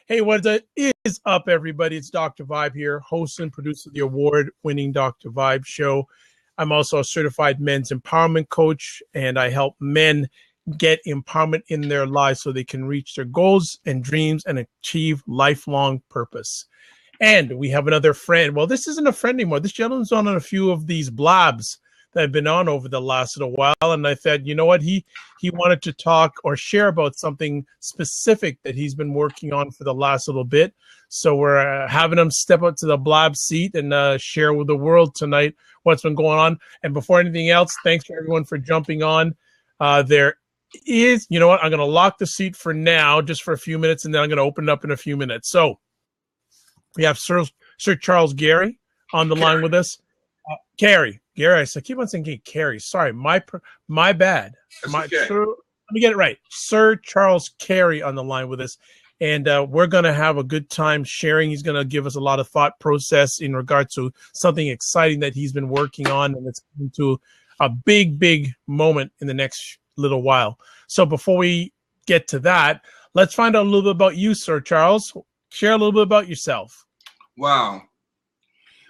Hey, what is up, everybody? It's Dr. Vibe here, host and producer of the award-winning Dr. Vibe show. I'm also a certified men's empowerment coach, and I help men get empowerment in their lives so they can reach their goals and dreams and achieve lifelong purpose. And we have another friend. Well, this isn't a friend anymore. This gentleman's on a few of these blabs that have been on over the last little while. And I said, you know what? He wanted to talk or share about something specific that he's been working on for the last little bit. So we're having him step up to the blab seat and share with the world tonight what's been going on. And before anything else, thanks for everyone for jumping on. There is, you know what? I'm going to lock the seat for now, just for a few minutes, and then I'm going to open it up in a few minutes. So we have Sir Charles Cary on the line with us. Cary, I keep on saying Cary. Sorry, my bad. Okay. Let me get it right. Sir Charles Cary on the line with us, and we're going to have a good time sharing. He's going to give us a lot of thought process in regard to something exciting that he's been working on, and it's coming to a big moment in the next little while. So before we get to that, let's find out a little bit about you, Sir Charles. Share a little bit about yourself. Wow.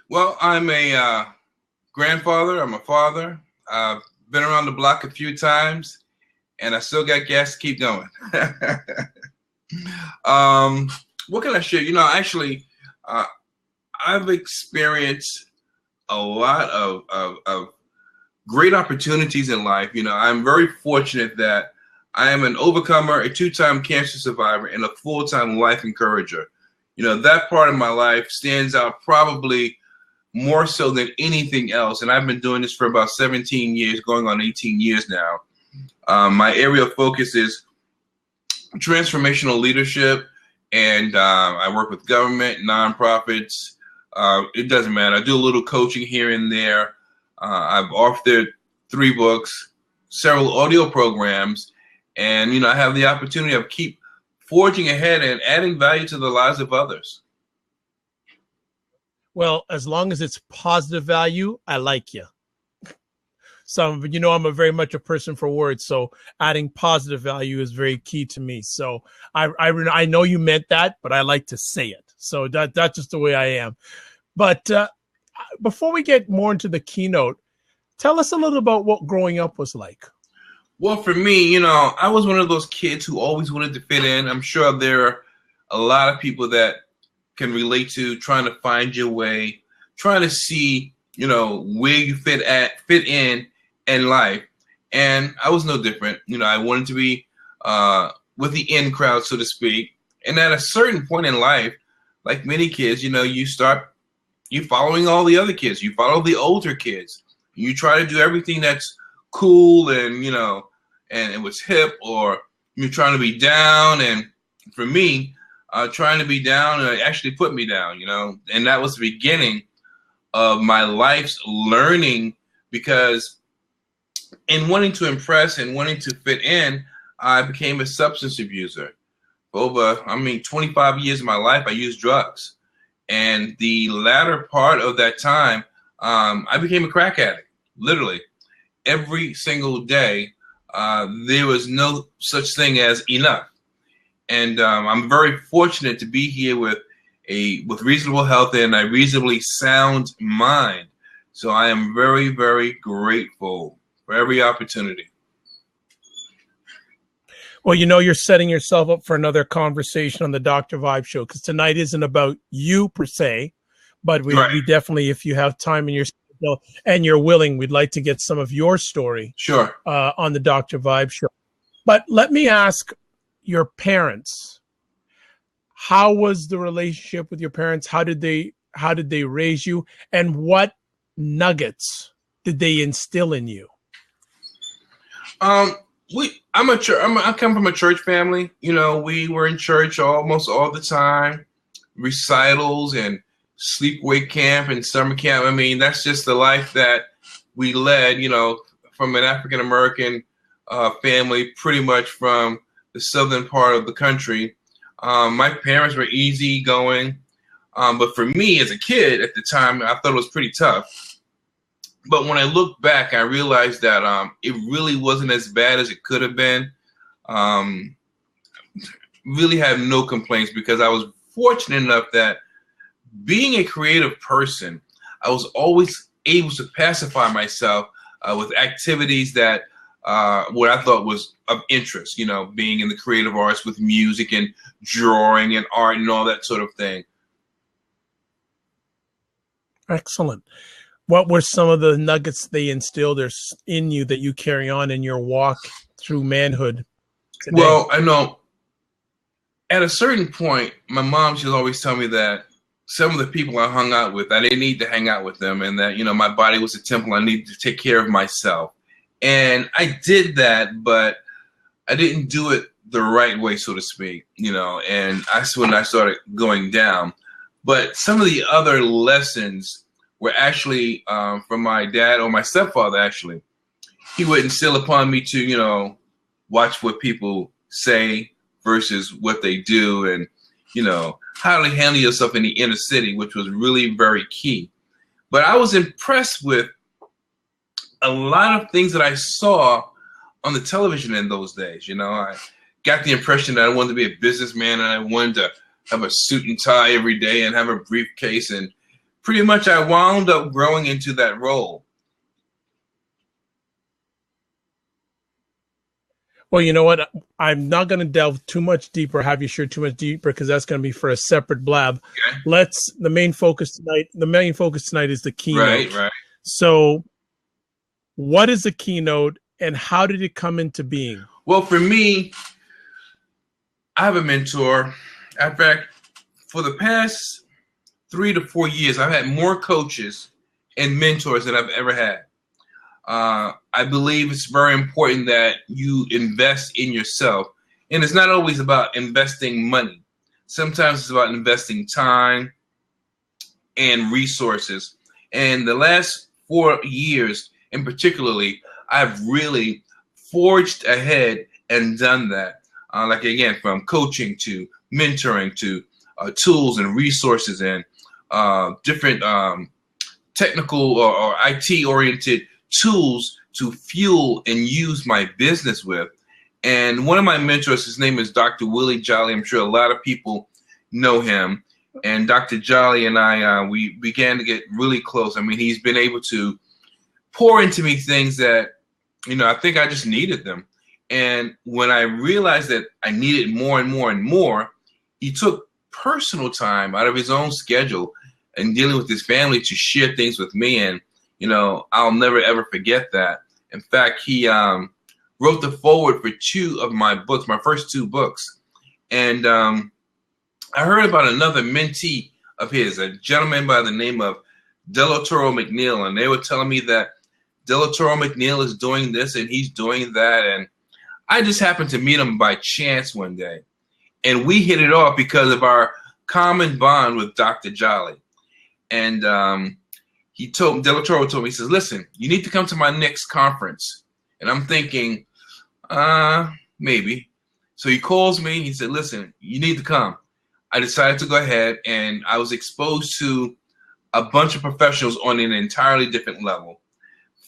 Well, I'm a grandfather. I'm a father. I've been around the block a few times, and I still got gas to keep going. What can I share? You know, actually, I've experienced a lot of great opportunities in life. You know, I'm very fortunate that I am an overcomer, a two-time cancer survivor, and a full-time life encourager. You know, that part of my life stands out probably more so than anything else. And I've been doing this for about 17 years, going on 18 years now. My area of focus is transformational leadership, and I work with government, nonprofits. It doesn't matter. I do a little coaching here and there. I've authored 3 books, several audio programs, and, you know, I have the opportunity of keep forging ahead and adding value to the lives of others. Well, as long as it's positive value, I like you. So, you know, I'm very much a person for words. So adding positive value is very key to me. So I know you meant that, but I like to say it. So that's just the way I am. But before we get more into the keynote, tell us a little about what growing up was like. Well, for me, you know, I was one of those kids who always wanted to fit in. I'm sure there are a lot of people that can relate to trying to find your way, trying to see, you know, where you fit in life. And I was no different. You know, I wanted to be with the in crowd, so to speak. And at a certain point in life, like many kids, you know, you following all the other kids. You follow the older kids. You try to do everything that's cool and, you know, and it was hip, or you're trying to be down. And for me, trying to be down actually put me down, you know, and that was the beginning of my life's learning, because in wanting to impress and wanting to fit in, I became a substance abuser. For over, 25 years of my life, I used drugs. And the latter part of that time, I became a crack addict, literally. Every single day, there was no such thing as enough. And I'm very fortunate to be here with reasonable health and a reasonably sound mind. So I am very, very grateful for every opportunity. Well, you know, you're setting yourself up for another conversation on the Dr. Vibe show, because tonight isn't about you per se, but we definitely, if you have time and you're willing, we'd like to get some of your story on the Dr. Vibe show. But let me ask your parents, how was the relationship with your parents? How did they raise you, and what nuggets did they instill in you? I come from a church family. You know, we were in church almost all the time, recitals and sleepaway camp and summer camp. I mean, that's just the life that we led, you know, from an African-American family, pretty much from the southern part of the country. My parents were easygoing, but for me as a kid at the time, I thought it was pretty tough. But when I look back, I realized that it really wasn't as bad as it could have been. really have no complaints because I was fortunate enough that being a creative person, I was always able to pacify myself with activities that what I thought was of interest, you know, being in the creative arts with music and drawing and art and all that sort of thing. Excellent. What were some of the nuggets they instilled in you that you carry on in your walk through manhood today? Well, I know at a certain point, my mom, she'll always tell me that some of the people I hung out with, I didn't need to hang out with them, and that, you know, my body was a temple. I needed to take care of myself. And I did that, but I didn't do it the right way, so to speak, you know, and that's when I started going down. But some of the other lessons were actually from my dad or my stepfather, actually. He would instill upon me to, you know, watch what people say versus what they do, and, you know, how to handle yourself in the inner city, which was really very key. But I was impressed with a lot of things that I saw on the television in those days. You know, I got the impression that I wanted to be a businessman and I wanted to have a suit and tie every day and have a briefcase. And pretty much I wound up growing into that role. Well, you know what? I'm not going to delve too much deeper, have you share too much deeper, because that's going to be for a separate blab. Okay. The main focus tonight is the keynote. Right. So what is the keynote and how did it come into being? Well, for me, I have a mentor. In fact, for the past 3 to 4 years, I've had more coaches and mentors than I've ever had. I believe it's very important that you invest in yourself. And it's not always about investing money. Sometimes it's about investing time and resources. And the last 4 years in particularly, I've really forged ahead and done that. Like, again, from coaching to mentoring to tools and resources and different technical or IT-oriented tools to fuel and use my business with. And one of my mentors, his name is Dr. Willie Jolly. I'm sure a lot of people know him. And Dr. Jolly and I, we began to get really close. I mean, he's been able to pour into me things that, you know, I think I just needed them. And when I realized that I needed more and more and more, he took personal time out of his own schedule and dealing with his family to share things with me. And, you know, I'll never, ever forget that. In fact, he wrote the foreword for 2 of my books, my first 2 books. And I heard about another mentee of his, a gentleman by the name of Delatoro McNeil. And they were telling me that Delatoro McNeil is doing this and he's doing that. And I just happened to meet him by chance one day. And we hit it off because of our common bond with Dr. Jolly. And Delatoro told me, he says, listen, you need to come to my next conference. And I'm thinking, maybe. So he calls me. He said, listen, you need to come. I decided to go ahead, and I was exposed to a bunch of professionals on an entirely different level.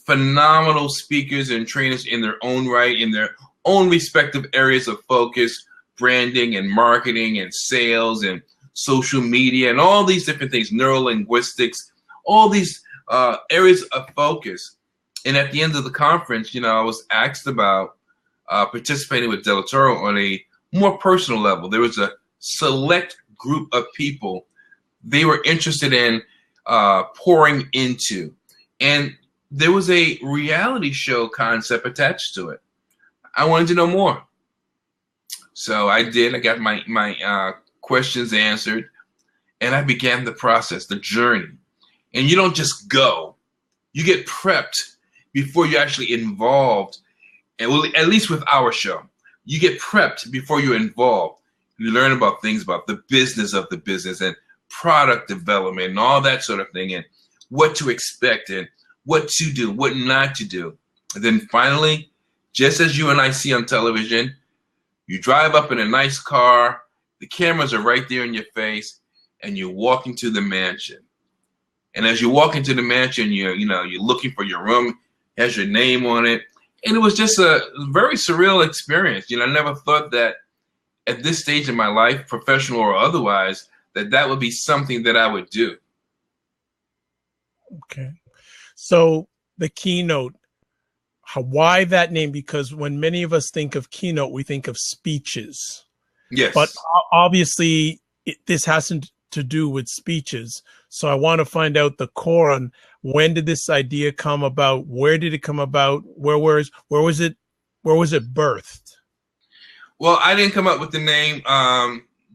Phenomenal speakers and trainers in their own right, in their own respective areas of focus, branding and marketing and sales and social media and all these different things, neurolinguistics, all these areas of focus. And at the end of the conference, you know, I was asked about participating with Delatoro on a more personal level. There was a select group of people they were interested in pouring into. And there was a reality show concept attached to it. I wanted to know more. So I did. I got my questions answered, and I began the process, the journey. And you don't just go. You get prepped before you're actually involved. And well, at least with our show, you get prepped before you're involved. You learn about things about the business of the business and product development and all that sort of thing, and what to expect and what to do, what not to do. And then finally, just as you and I see on television, you drive up in a nice car, the cameras are right there in your face, and you walk into the mansion. And as you walk into the mansion, you're looking for your room, has your name on it. And it was just a very surreal experience. You know, I never thought that at this stage in my life, professional or otherwise, that would be something that I would do. Okay. So the Keynote, why that name? Because when many of us think of Keynote, we think of speeches. Yes. But obviously, this hasn't to do with speeches. So I want to find out the core on when did this idea come about? Where did it come about? Where was it birthed? Well, I didn't come up with the name.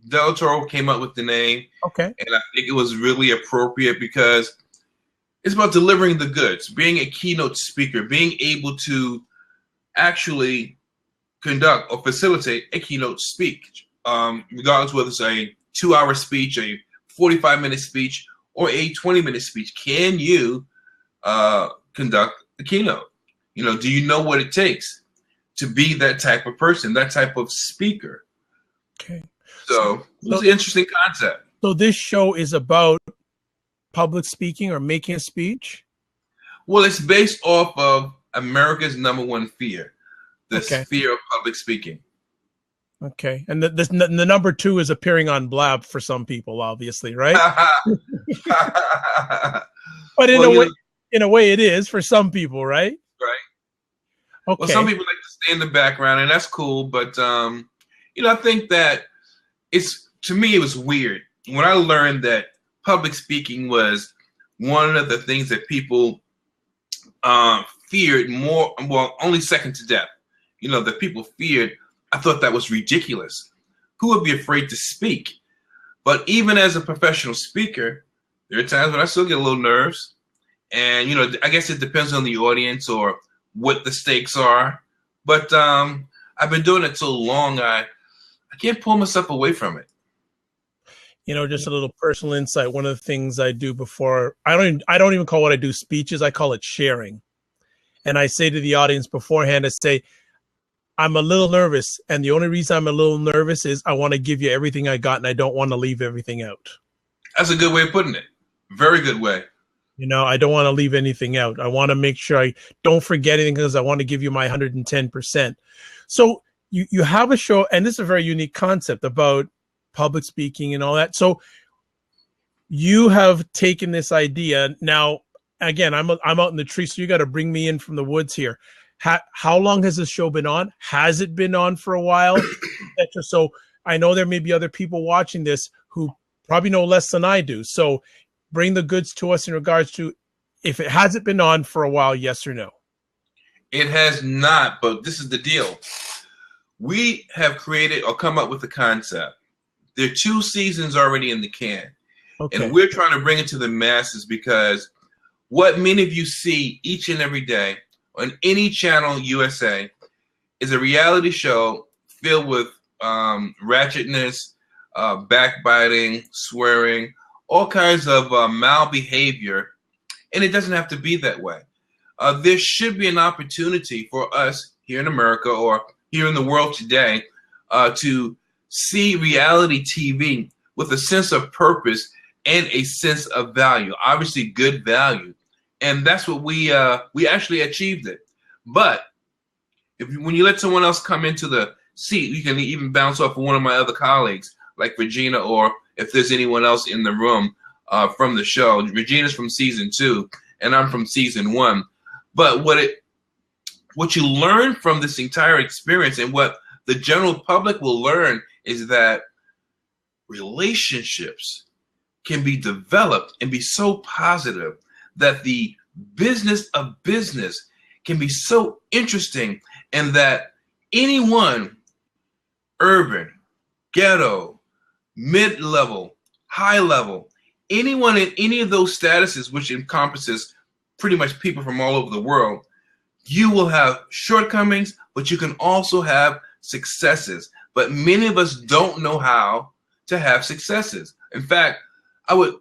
Del Toro came up with the name. Okay. And I think it was really appropriate because it's about delivering the goods, being a keynote speaker, being able to actually conduct or facilitate a keynote speech, regardless whether it's a 2-hour speech, a 45-minute speech, or a 20-minute speech. Can you conduct a keynote? You know, do you know what it takes to be that type of person, that type of speaker? Okay. So it's an interesting concept. So this show is about public speaking or making a speech? Well, it's based off of America's #1 fear, the Okay. fear of public speaking. Okay. And the number 2 is appearing on Blab for some people, obviously, right? But in a way it is for some people, right? Right. Okay. Well, some people like to stay in the background, and that's cool. But, you know, I think that to me, it was weird when I learned that public speaking was one of the things that people feared more, well, only second to death. You know, that people feared. I thought that was ridiculous. Who would be afraid to speak? But even as a professional speaker, there are times when I still get a little nerves. And, you know, I guess it depends on the audience or what the stakes are. But I've been doing it so long, I can't pull myself away from it. You know, just a little personal insight. One of the things I do before, I don't even call what I do speeches. I call it sharing. And I say to the audience beforehand, I say, I'm a little nervous. And the only reason I'm a little nervous is I want to give you everything I got and I don't want to leave everything out. That's a good way of putting it. Very good way. You know, I don't want to leave anything out. I want to make sure I don't forget anything because I want to give you my 110%. So you have a show, and this is a very unique concept about public speaking and all that. So you have taken this idea. Now, again, I'm out in the tree, so you got to bring me in from the woods here. How long has this show been on? Has it been on for a while? So I know there may be other people watching this who probably know less than I do. So bring the goods to us in regards to if it hasn't been on for a while, yes or no? It has not, but this is the deal. We have created or come up with the concept. There are 2 seasons already in the can. Okay. And we're trying to bring it to the masses because what many of you see each and every day on any channel USA is a reality show filled with ratchetness, backbiting, swearing, all kinds of malbehavior, and it doesn't have to be that way. There should be an opportunity for us here in America or here in the world today to see reality TV with a sense of purpose and a sense of value, obviously good value. And that's what we actually achieved it. But when you let someone else come into the seat, you can even bounce off of one of my other colleagues like Regina, or if there's anyone else in the room from the show. Regina's from season 2 and I'm from season 1. But what you learn from this entire experience and what the general public will learn is that relationships can be developed and be so positive that the business of business can be so interesting, and that anyone, urban, ghetto, mid-level, high level, anyone in any of those statuses, which encompasses pretty much people from all over the world, you will have shortcomings, but you can also have successes. But many of us don't know how to have successes. In fact, I would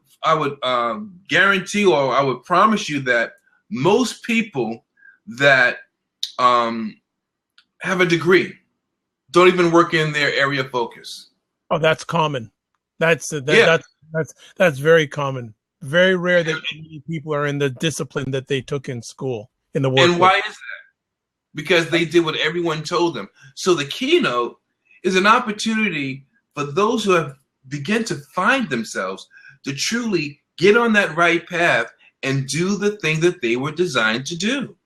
guarantee, or I would promise you that most people that have a degree don't even work in their area of focus. Oh, that's common. That's very common. Very rare that people are in the discipline that they took in school, in the workforce. And why is that? Because they did what everyone told them. So the keynote is an opportunity for those who have begun to find themselves to truly get on that right path and do the thing that they were designed to do.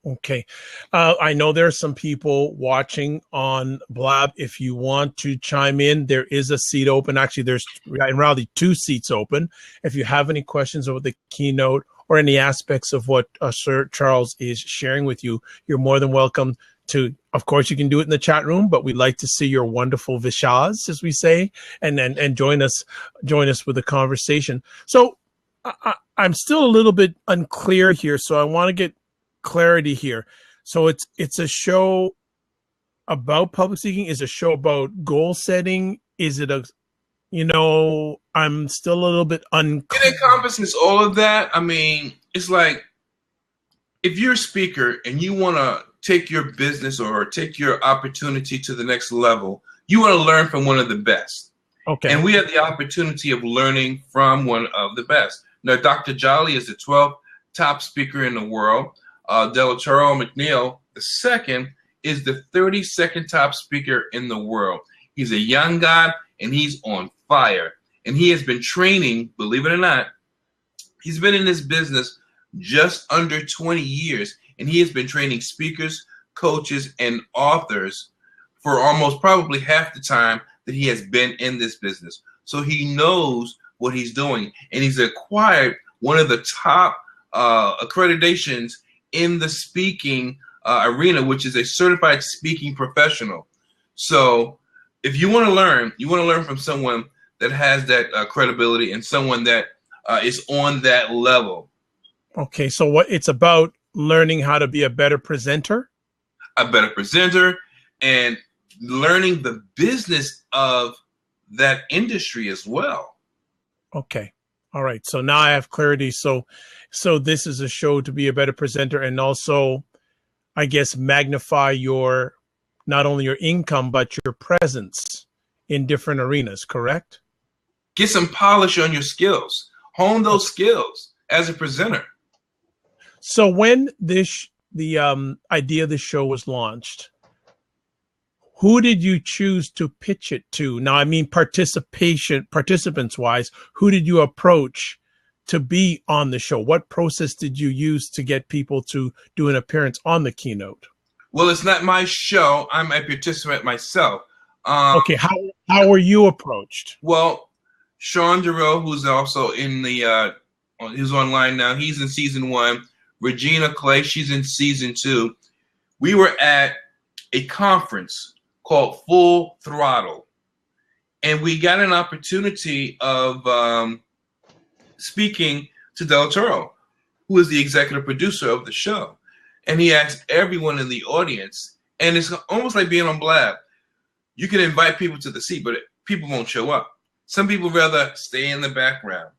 Okay. I know there are some people watching on Blab. If you want to chime in, there is a seat open. Actually, there's in reality 2 seats open. If you have any questions over the keynote or any aspects of what Sir Charles is sharing with you, you're more than welcome to. Of course, you can do it in the chat room, but we'd like to see your wonderful vishas, as we say, and join us with the conversation. So I'm still a little bit unclear here, so I want to get clarity here. So it's a show about public speaking? Is a show about goal setting? Is it I'm still a little bit unclear. It encompasses all of that. I mean, it's like if you're a speaker and you want to take your business or take your opportunity to the next level, you want to learn from one of the best. Okay. And we have the opportunity of learning from one of the best. Now, Dr. Jolly is the 12th top speaker in the world. Delatoro McNeil, the second, is the 32nd top speaker in the world. He's a young guy, and he's on fire. And he has been training, believe it or not, he's been in this business just under 20 years, and he has been training speakers, coaches, and authors for almost probably half the time that he has been in this business. So he knows what he's doing, and he's acquired one of the top accreditations in the speaking arena, which is a certified speaking professional. So if you want to learn from someone that has that credibility and someone that is on that level. Okay, so what it's about learning how to be a better presenter? A better presenter and learning the business of that industry as well. Okay. All right. So now I have clarity. So this is a show to be a better presenter and also, I guess, magnify not only your income, but your presence in different arenas, correct? Get some polish on your skills. Hone those skills as a presenter. So when the idea of the show was launched, who did you choose to pitch it to? Now, I mean, participants wise, who did you approach to be on the show? What process did you use to get people to do an appearance on the keynote? Well, it's not my show. I'm a participant myself. Okay, how were you approached? Well, Sean Durrell, who's also in who's online now, he's in season 1. Regina Clay, she's in season 2. We were at a conference called Full Throttle, and we got an opportunity of speaking to Delatoro, who is the executive producer of the show. And he asked everyone in the audience, and it's almost like being on Blab. You can invite people to the seat, but people won't show up. Some people rather stay in the background.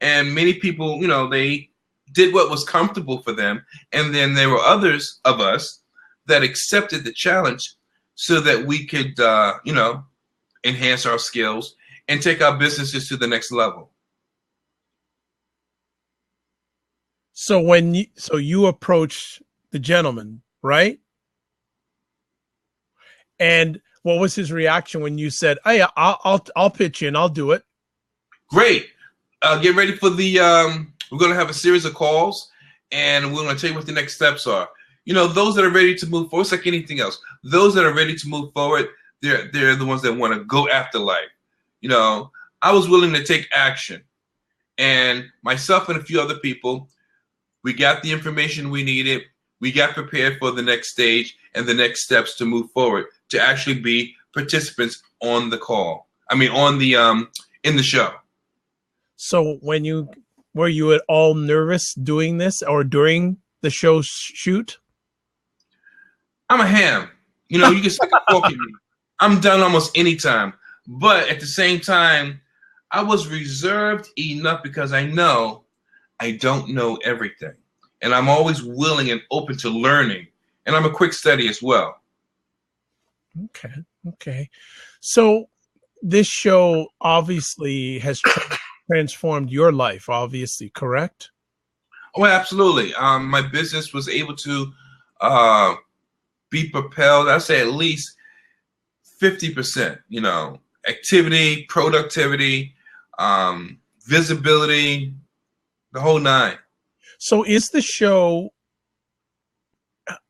And many people, they did what was comfortable for them. And then there were others of us that accepted the challenge so that we could, enhance our skills and take our businesses to the next level. So you approached the gentleman, right? And what was his reaction when you said, "Hey, I'll pitch in, I'll do it"? Great. Get ready for we're going to have a series of calls, and we're going to tell you what the next steps are. Those that are ready to move forward, it's like anything else. Those that are ready to move forward, they're the ones that want to go after life. I was willing to take action, and myself and a few other people, we got the information we needed. We got prepared for the next stage and the next steps to move forward to actually be participants on the call. I mean, in the show. So were you at all nervous doing this or during the show shoot? I'm a ham. You can stick a fork in me. I'm done almost any time. But at the same time, I was reserved enough because I know I don't know everything. And I'm always willing and open to learning. And I'm a quick study as well. Okay. So this show obviously has transformed your life, obviously, correct? Oh, absolutely. My business was able to be propelled, I'd say at least 50%, activity, productivity, visibility, the whole nine. So is the show,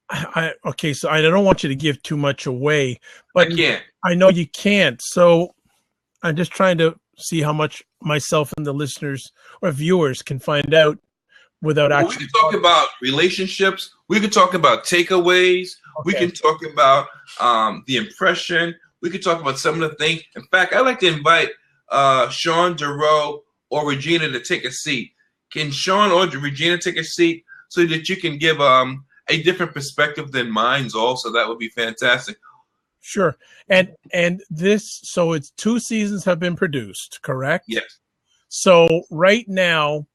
so I don't want you to give too much away, but I can't. I know you can't. So I'm just trying to see how much myself and the listeners or viewers can find out without Well, actually. we can talk about relationships. We can talk about takeaways. Okay. We can talk about the impression. We can talk about some of the things. In fact, I'd like to invite Sean DeRoe or Regina to take a seat. Can Sean or Regina take a seat so that you can give a different perspective than mine's also? That would be fantastic. Sure. And this, so it's 2 seasons have been produced, correct? Yes. So right now,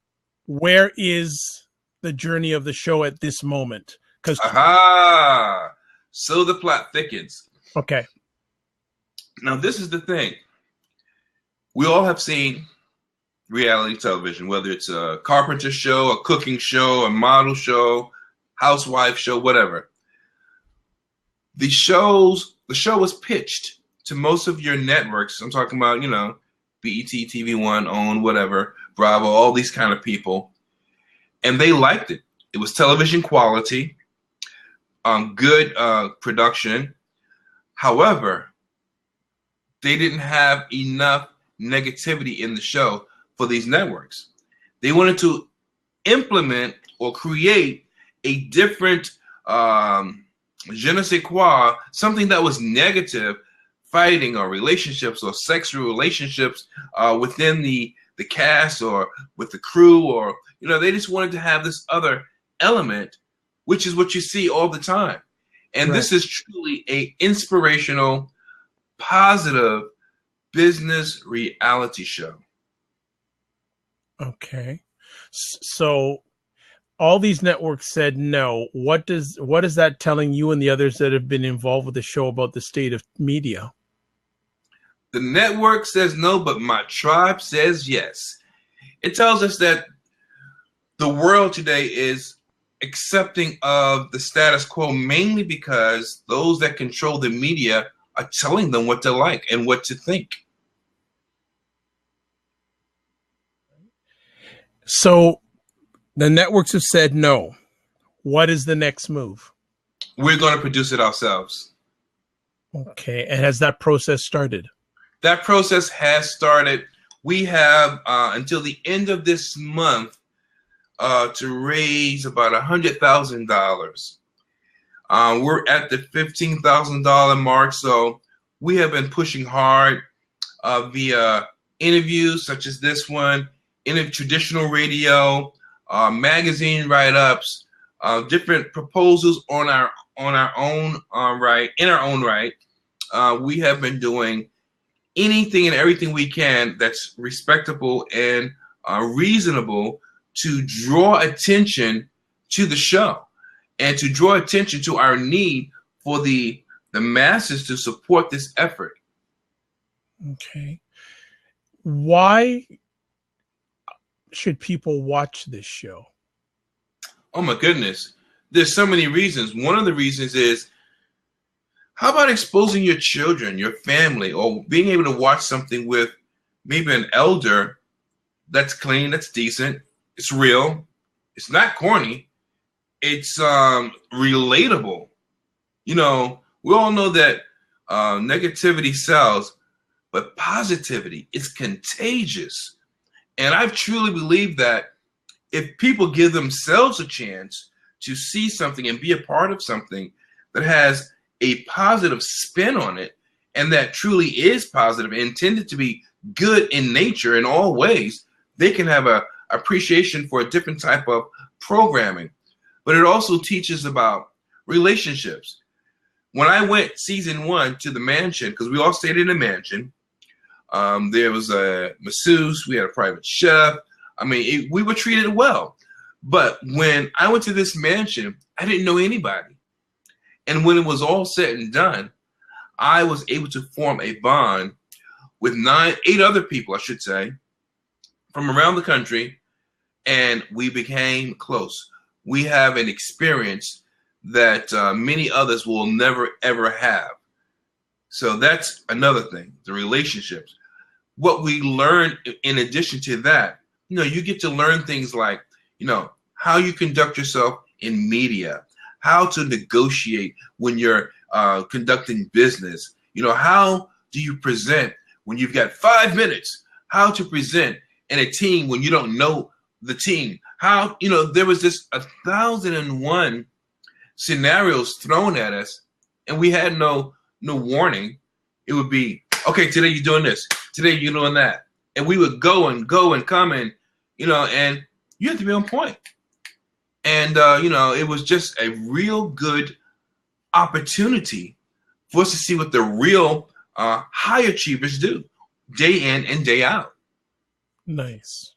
where is the journey of the show at this moment? Because so the plot thickens. Okay. Now this is the thing. We all have seen reality television, whether it's a carpenter show, a cooking show, a model show, housewife show, whatever. The show was pitched to most of your networks. I'm talking about, BET, TV One, OWN, whatever, Bravo, all these kind of people. And they liked it. It was television quality, good production. However, they didn't have enough negativity in the show for these networks. They wanted to implement or create a different je ne sais quoi, something that was negative, fighting or relationships or sexual relationships within the cast or with the crew, or they just wanted to have this other element, which is what you see all the time. And right. This is truly a inspirational, positive business reality show. Okay. So all these networks said no. What is that telling you and the others that have been involved with the show about the state of media? The network says no, but my tribe says yes. It tells us that the world today is accepting of the status quo mainly because those that control the media are telling them what to like and what to think. So the networks have said no. What is the next move? We're going to produce it ourselves. Okay. And has that process started? That process has started. We have until the end of this month to raise about $100,000. We're at the $15,000 mark, so we have been pushing hard via interviews such as this one, in a traditional radio, magazine write-ups, different proposals on our own right. In our own right, we have been doing anything and everything we can that's respectable and reasonable to draw attention to the show and to draw attention to our need for the masses to support this effort. Okay. Why should people watch this show? Oh my goodness. There's so many reasons. One of the reasons is, how about exposing your children, your family, or being able to watch something with maybe an elder that's clean, that's decent, it's real, it's not corny, it's relatable. We all know that negativity sells, but positivity is contagious. And I truly believe that if people give themselves a chance to see something and be a part of something that has a positive spin on it, and that truly is positive and intended to be good in nature in all ways, they can have a appreciation for a different type of programming. But it also teaches about relationships. When I went season 1 to the mansion, because we all stayed in a mansion, there was a masseuse, we had a private chef. I mean, we were treated well. But when I went to this mansion, I didn't know anybody. And when it was all said and done, I was able to form a bond with 8 other people, I should say, from around the country, and we became close. We have an experience that many others will never, ever have. So that's another thing, the relationships. What we learn in addition to that, you get to learn things like, how you conduct yourself in media, how to negotiate when you're conducting business, how do you present when you've got 5 minutes, how to present in a team when you don't know the team, how, there was this 1,001 scenarios thrown at us and we had no warning. It would be, okay, today you're doing this, today you're doing that. And we would go and come and you have to be on point. And, it was just a real good opportunity for us to see what the real high achievers do day in and day out. Nice.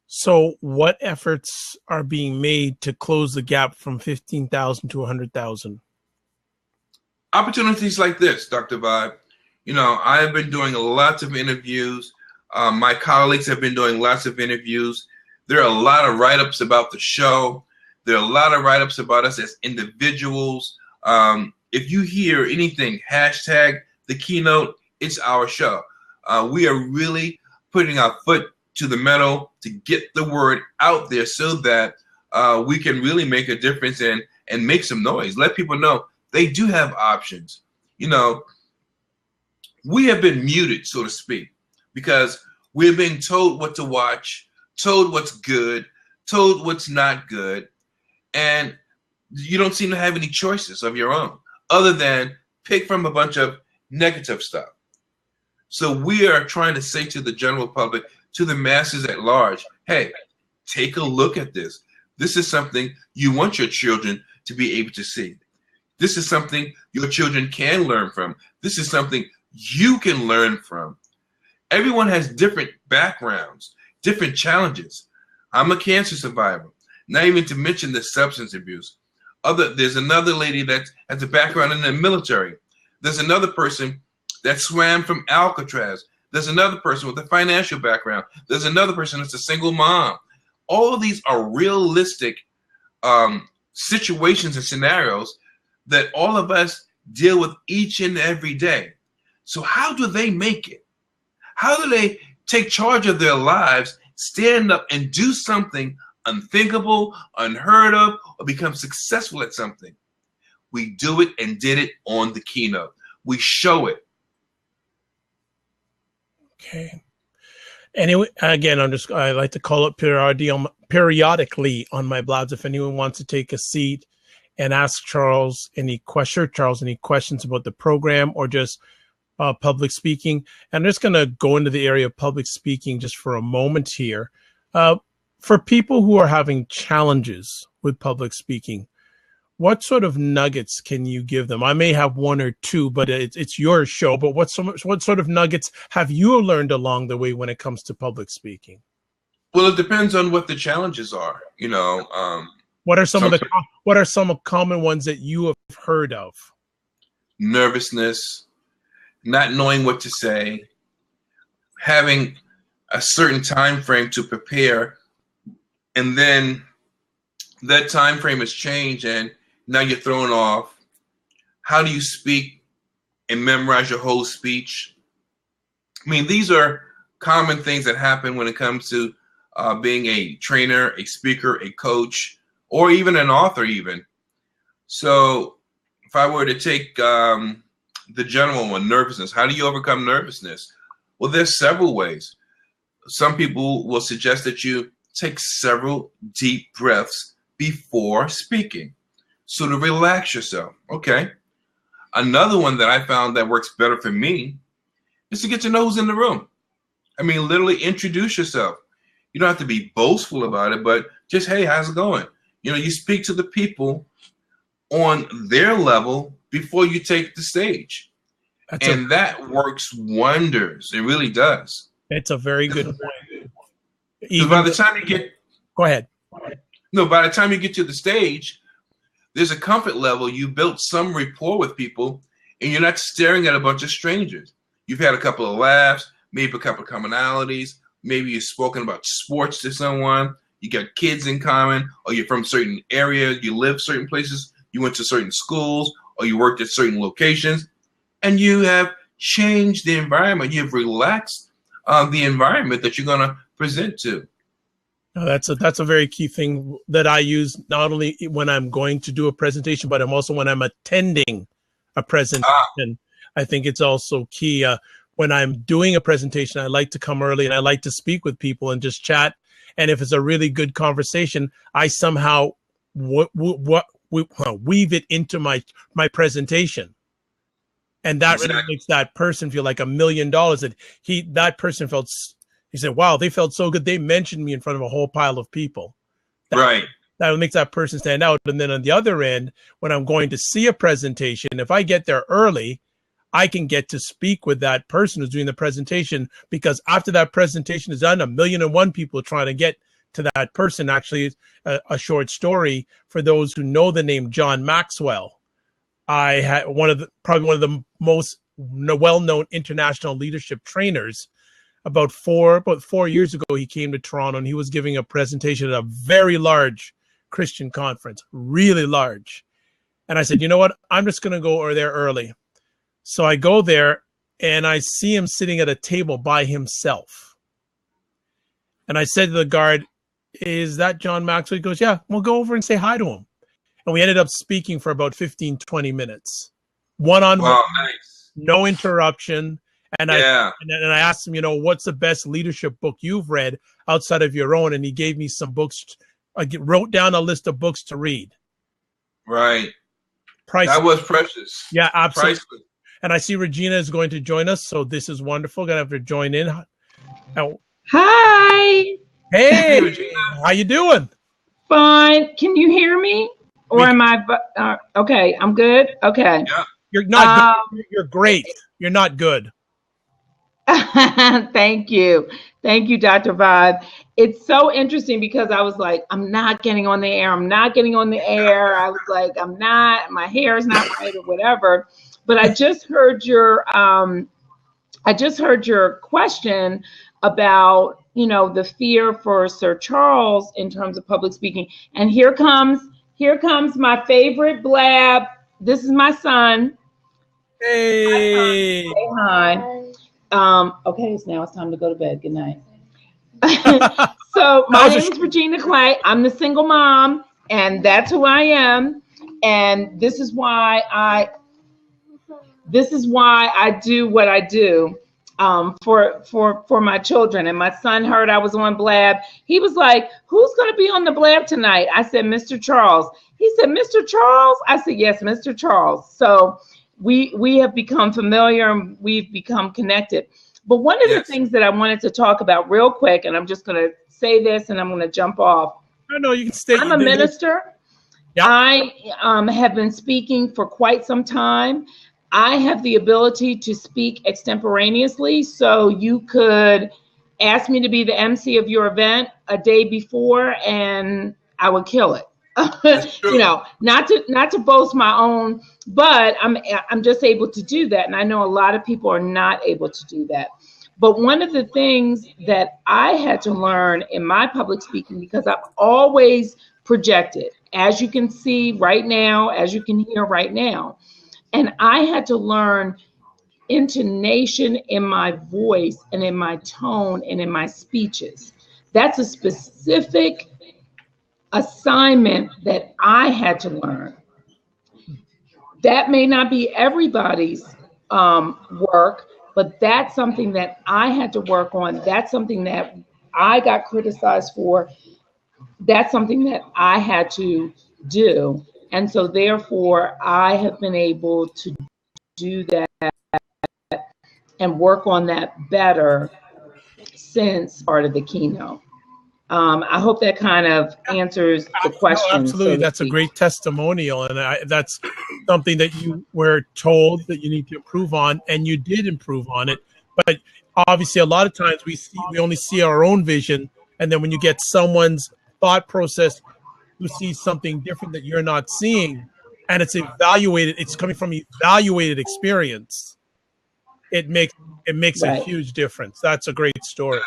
So what efforts are being made to close the gap from 15,000 to 100,000? Opportunities like this, Dr. Vibe. I've been doing lots of interviews. My colleagues have been doing lots of interviews. There are a lot of write-ups about the show. There are a lot of write-ups about us as individuals. If you hear anything, hashtag the Keynote, it's our show. We are really putting our foot to the metal to get the word out there so that we can really make a difference and make some noise. Let people know they do have options. We have been muted, so to speak, because we're being told what to watch, told what's good, told what's not good, and you don't seem to have any choices of your own other than pick from a bunch of negative stuff. So we are trying to say to the general public, to the masses at large, hey, take a look at this. This is something you want your children to be able to see. This is something your children can learn from. This is something you can learn from. Everyone has different backgrounds, different challenges. I'm a cancer survivor, not even to mention the substance abuse. There's another lady that has a background in the military. There's another person that swam from Alcatraz. There's another person with a financial background. There's another person that's a single mom. All of these are realistic situations and scenarios that all of us deal with each and every day. So how do they make it? How do they take charge of their lives, stand up and do something unthinkable, unheard of, or become successful at something? We do it and did it on the Keynote. We show it. Okay. Anyway, again, I like to call it periodically on my blogs. If anyone wants to take a seat and ask Charles any questions about the program or just public speaking. And I'm just going to go into the area of public speaking just for a moment here. For people who are having challenges with public speaking, what sort of nuggets can you give them? I may have one or two, but it's your show. But what sort of nuggets have you learned along the way when it comes to public speaking? Well, it depends on what the challenges are. What are some common ones that you have heard of? Nervousness, not knowing what to say, having a certain time frame to prepare, and then that time frame has changed and now you're thrown off. How do you speak and memorize your whole speech? I mean, these are common things that happen when it comes to being a trainer, a speaker, a coach, or even an author even. So if I were to take the general one, nervousness, how do you overcome nervousness? Well, there's several ways. Some people will suggest that you take several deep breaths before speaking, so to relax yourself. Okay. Another one that I found that works better for me is to get to know who's in the room. I mean, literally introduce yourself. You don't have to be boastful about it, but just, hey, how's it going? You speak to the people on their level before you take the stage. That works wonders. It really does. It's a very good point. By the time you get... Go ahead. No, by the time you get to the stage, there's a comfort level. You built some rapport with people, and you're not staring at a bunch of strangers. You've had a couple of laughs, maybe a couple of commonalities. Maybe you've spoken about sports to someone. You got kids in common, or you're from certain areas. You live certain places. You went to certain schools, or you worked at certain locations. and you have changed the environment. You've relaxed the environment that you're going to present to. No, that's a very key thing that I use not only when I'm going to do a presentation, but I'm also when I'm attending a presentation. I think it's also key. When I'm doing a presentation, I like to come early and I like to speak with people and just chat. And if it's a really good conversation, I somehow weave it into my presentation. And that really makes that person feel like $1 million. That person felt, he said, wow, they felt so good. They mentioned me in front of a whole pile of people. That makes that person stand out. And then on the other end, when I'm going to see a presentation, if I get there early, I can get to speak with that person who's doing the presentation, because after that presentation is done, 1,000,001 people are trying to get to that person. Actually, a short story for those who know the name John Maxwell. I had probably one of the most well-known international leadership trainers. About 4 years ago, he came to Toronto and he was giving a presentation at a very large Christian conference, really large. And I said, you know what? I'm just going to go there early. So I go there and I see him sitting at a table by himself. And I said to the guard, is that John Maxwell? He goes, yeah, we'll go over and say hi to him. And we ended up speaking for about 15, 20 minutes. One-on-one, nice. No interruption. And I asked him, what's the best leadership book you've read outside of your own? And he gave me some books. I wrote down a list of books to read. Right. Priceless. That was precious. Yeah, absolutely. Priceless. And I see Regina is going to join us, so this is wonderful. Gonna have to join in. Hi. Hey, Regina. How you doing? Fine. Can you hear me? Or am I? Okay, I'm good. Okay. Yeah. You're not good. You're great. You're not good. Thank you. Thank you, Dr. Vibe. It's so interesting because I was like, I'm not getting on the air. I'm not getting on the air. I was like, I'm not, my hair is not right or whatever. But I just heard your question about, the fear for Sir Charles in terms of public speaking. And here comes my favorite blab. This is my son. Hey. Say hi. Okay, so now it's time to go to bed. Good night. So my name is Regina Clay. I'm the single mom, and that's who I am. And this is why I do what I do for my children. And my son heard I was on Blab. He was like, who's going to be on the Blab tonight? I said, Mr. Charles. He said, Mr. Charles? I said, yes, Mr. Charles. So we have become familiar and we've become connected. But one of the things that I wanted to talk about real quick, and I'm just going to say this and I'm going to jump off. No, you can stay. I'm a minister. Yep. I have been speaking for quite some time. I have the ability to speak extemporaneously. So you could ask me to be the MC of your event a day before and I would kill it. Not to boast my own, but I'm just able to do that. And I know a lot of people are not able to do that. But one of the things that I had to learn in my public speaking, because I've always projected, as you can see right now, as you can hear right now, and I had to learn intonation in my voice and in my tone and in my speeches. That's a specific assignment that I had to learn. That may not be everybody's work, but that's something that I had to work on. That's something that I got criticized for. That's something that I had to do. And so therefore, I have been able to do that and work on that better since part of the keynote. I hope that kind of answers the question. No, absolutely. That's a great testimonial. And that's something that you were told that you need to improve on, and you did improve on it. But obviously, a lot of times we only see our own vision. And then when you get someone's thought process who sees something different that you're not seeing, and it's coming from evaluated experience, it makes a huge difference. That's a great story.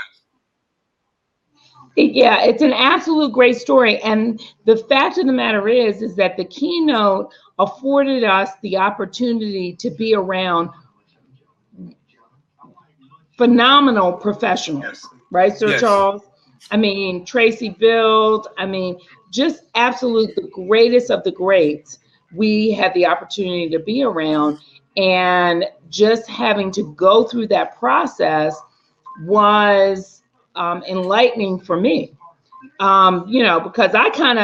Yeah, it's an absolute great story. And the fact of the matter is that the keynote afforded us the opportunity to be around phenomenal professionals, Yes. right, Sir Yes. Charles? I mean, Tracy Build, I mean, just absolute the greatest of the greats we had the opportunity to be around. And just having to go through that process was enlightening for me. Because I kind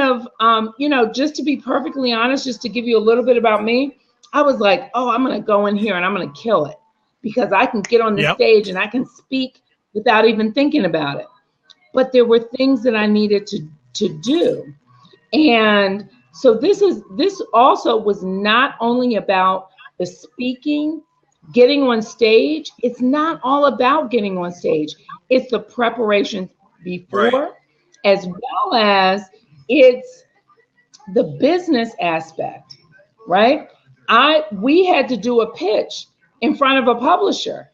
of, just to be perfectly honest, just to give you a little bit about me, I was like, oh, I'm going to go in here and I'm going to kill it because I can get on the stage and I can speak without even thinking about it. But there were things that I needed to do. And so this also was not only about the speaking, getting on stage. It's not all about getting on stage. It's the preparation before, Right. as well as it's the business aspect, right? We had to do a pitch in front of a publisher.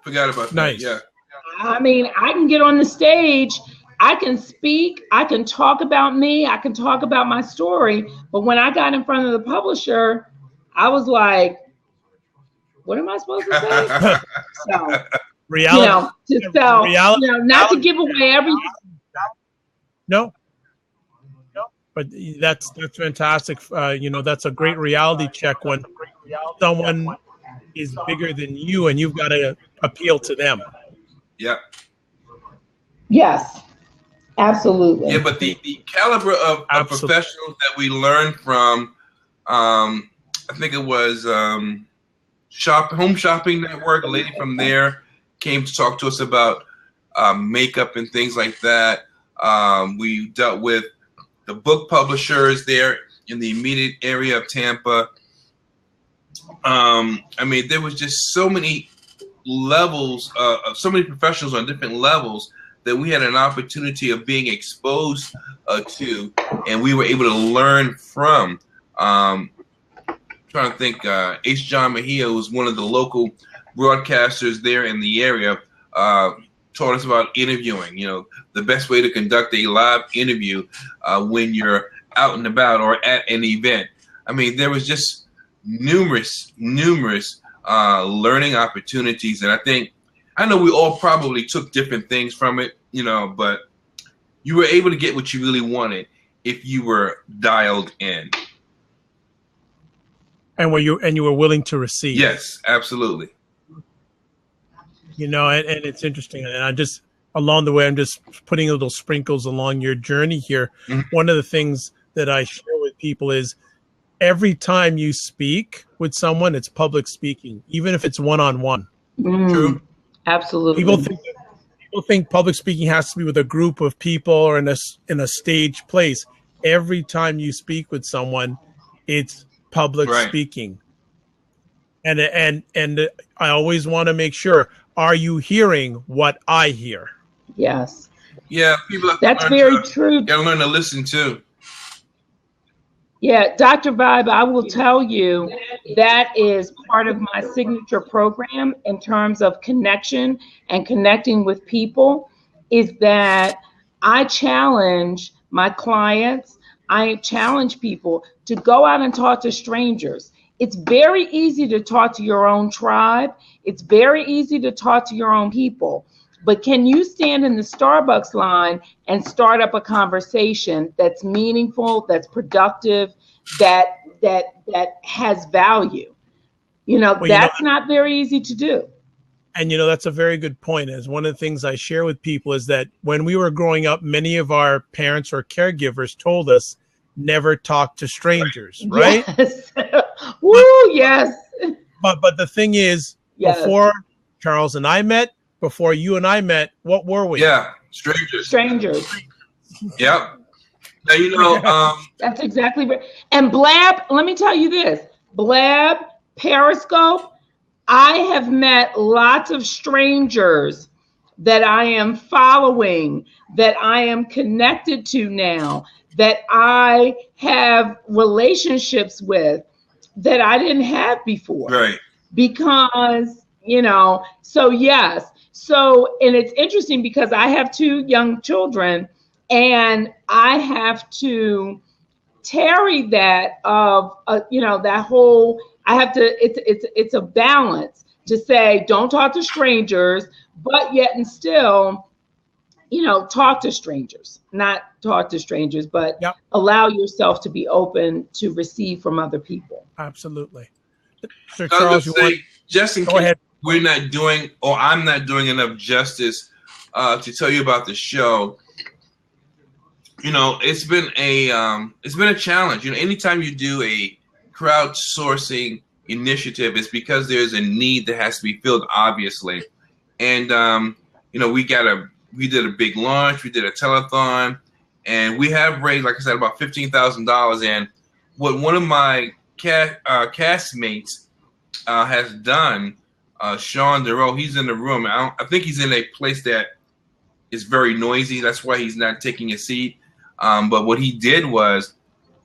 Forgot about that. Nice. Yeah. I mean, I can get on the stage, I can speak, I can talk about me, I can talk about my story. But when I got in front of the publisher, I was like, what am I supposed to say? So, Reality. Not to give away everything. No. But that's fantastic. That's a great reality check when someone is bigger than you and you've got to appeal to them. Yeah. Yes, absolutely. Yeah, but the caliber of professionals that we learned from, I think it was Home Shopping Network, a lady from there came to talk to us about makeup and things like that. We dealt with the book publishers there in the immediate area of Tampa. I mean, there was just so many levels, so many professionals on different levels that we had an opportunity of being exposed to, and we were able to learn from. Trying to think, H. John Mejia, who's one of the local broadcasters there in the area, taught us about interviewing, the best way to conduct a live interview when you're out and about or at an event. I mean, there was just numerous learning opportunities. And I know we all probably took different things from it, but you were able to get what you really wanted if you were dialed in. And you were willing to receive. Yes, absolutely. And it's interesting. And along the way, I'm just putting little sprinkles along your journey here. Mm-hmm. One of the things that I share with people is every time you speak with someone, it's public speaking, even if it's one-on-one. True. Absolutely. People think public speaking has to be with a group of people or in a stage place. Every time you speak with someone, it's public speaking. And I always want to make sure, are you hearing what I hear? Yes. Yeah, people have That's very true. Gotta learn to listen too. Yeah, Dr. Vibe, I will tell you that is part of my signature program in terms of connection and connecting with people, is that I challenge my clients, I challenge people to go out and talk to strangers. It's very easy to talk to your own tribe. It's very easy to talk to your own people. But can you stand in the Starbucks line and start up a conversation that's meaningful, that's productive, that has value? That's not very easy to do. And that's a very good point. As one of the things I share with people is that when we were growing up, many of our parents or caregivers told us never talk to strangers, right? Yes. Woo, yes. But the thing is, before Charles and I met, before you and I met, what were we? Yeah, strangers. Strangers. Yep. Now, that's exactly right. And Blab, let me tell you this, Blab, Periscope, I have met lots of strangers that I am following, that I am connected to now, that I have relationships with that I didn't have before. Right. Because, so yes. So, and it's interesting because I have 2 young children and I have to tarry that of, that whole I have to, it's a balance to say, don't talk to strangers, but yet and still, you know, talk to strangers, not talk to strangers, but yep. allow yourself to be open to receive from other people. Absolutely. Sir Charles, you want, just in go case ahead. we're not doing, or I'm not doing enough justice to tell you about the show. You know, it's been a challenge. You know, anytime you do a crowdsourcing initiative, it's because there's a need that has to be filled, obviously. And you know, we did a big launch, we did a telethon, and we have raised, like I said, about $15,000. And what one of my castmates has done, Sean DeRoe, he's in the room. I think he's in a place that is very noisy. That's why he's not taking a seat. But what he did was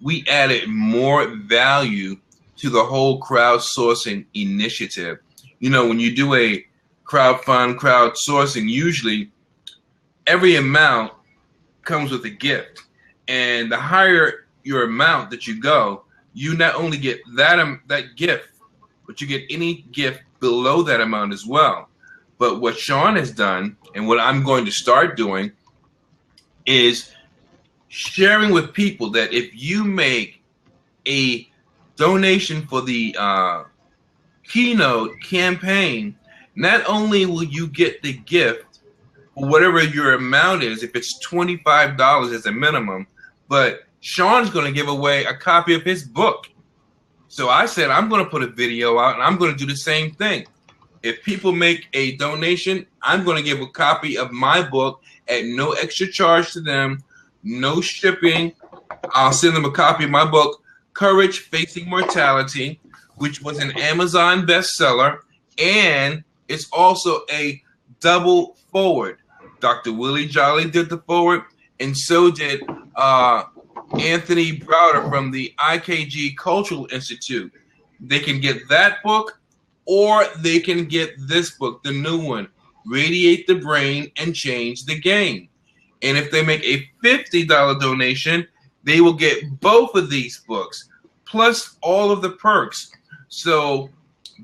we added more value to the whole crowdsourcing initiative. You know, when you do a crowdsourcing, usually every amount comes with a gift. And the higher your amount that you go, you not only get that gift, but you get any gift below that amount as well. But what Sean has done, and what I'm going to start doing, is sharing with people that if you make a donation for the Keynote campaign, not only will you get the gift for whatever your amount is, if it's $25 as a minimum, but Sean's going to give away a copy of his book. So I said, I'm going to put a video out and I'm going to do the same thing. If people make a donation, I'm going to give a copy of my book at no extra charge to them, no shipping. I'll send them a copy of my book, Courage Facing Mortality, which was an Amazon bestseller, and it's also a double forward. Dr. Willie Jolly did the forward, and so did Anthony Browder from the IKG Cultural Institute. They can get that book, or they can get this book, the new one, Radiate the Brain and Change the Game. And if they make a $50 donation, they will get both of these books, plus all of the perks. So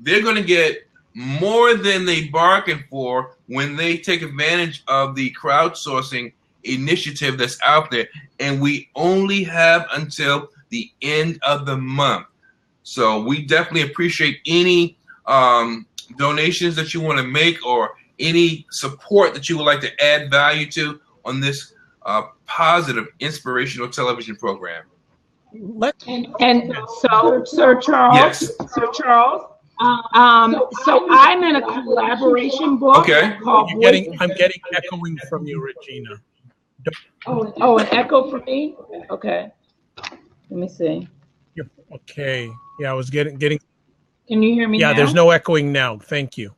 they're going to get more than they bargained for when they take advantage of the crowdsourcing initiative that's out there. And we only have until the end of the month. So we definitely appreciate any donations that you want to make, or any support that you would like to add value to on this positive, inspirational television program. And so, Sir Charles, yes. Sir Charles, so I'm in a collaboration book. Okay. Called I'm getting echoing from you, Regina. Oh, an echo from me? Okay. Let me see. Okay. Yeah, I was getting. Can you hear me now? Yeah, there's no echoing now. Thank you.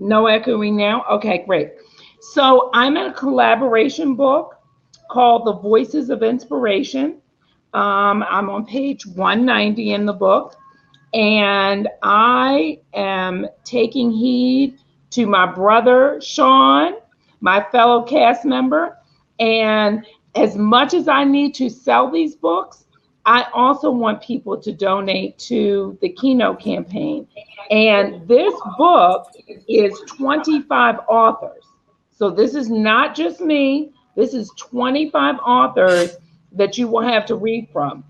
No echoing now? Okay, great. So I'm in a collaboration book called The Voices of Inspiration. I'm on page 190 in the book, and I am taking heed to my brother, Sean, my fellow cast member. And as much as I need to sell these books, I also want people to donate to the Keynote campaign. And this book is 25 authors. So this is not just me. This is 25 authors that you will have to read from.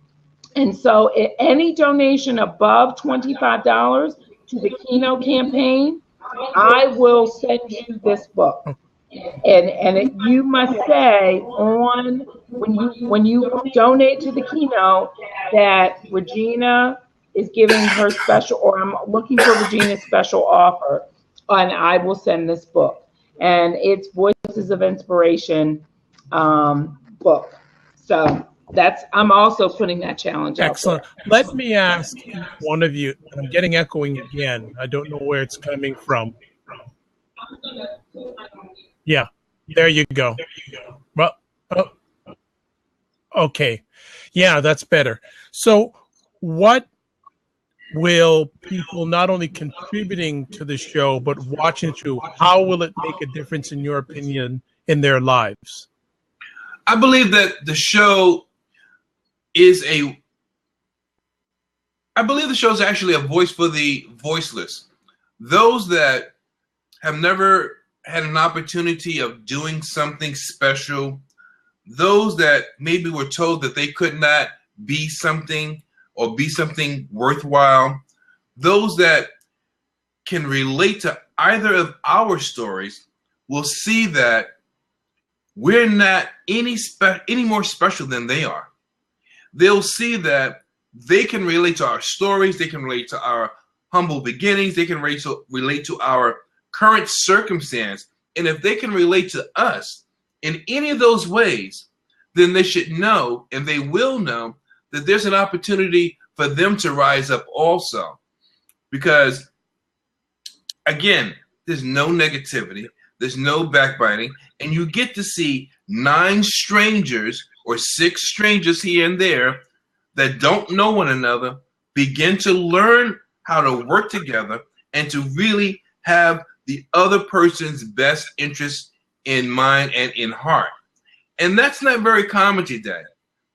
And so any donation above $25 to the Keynote campaign, I will send you this book. And you must say on when you donate to the Keynote that Regina is giving her special, or I'm looking for Regina's special offer, and I will send this book. And it's Voices of Inspiration book. So I'm also putting that challenge out. Excellent. Let me ask one of you, I'm getting echoing again. I don't know where it's coming from. Yeah, there you go. Well, okay. Yeah, that's better. So what will people not only contributing to the show, but watching it, how will it make a difference, in your opinion, in their lives? I believe that the show is I believe the show is actually a voice for the voiceless. Those that have never had an opportunity of doing something special, those that maybe were told that they could not be something or be something worthwhile, those that can relate to either of our stories will see that we're not any more special than they are. They'll see that they can relate to our stories, they can relate to our humble beginnings, they can relate to our current circumstance. And if they can relate to us in any of those ways, then they should know, and they will know, that there's an opportunity for them to rise up also. Because, again, there's no negativity, there's no backbiting, and you get to see 9 strangers or 6 strangers here and there that don't know one another begin to learn how to work together and to really have the other person's best interest in mind and in heart. And that's not very common today,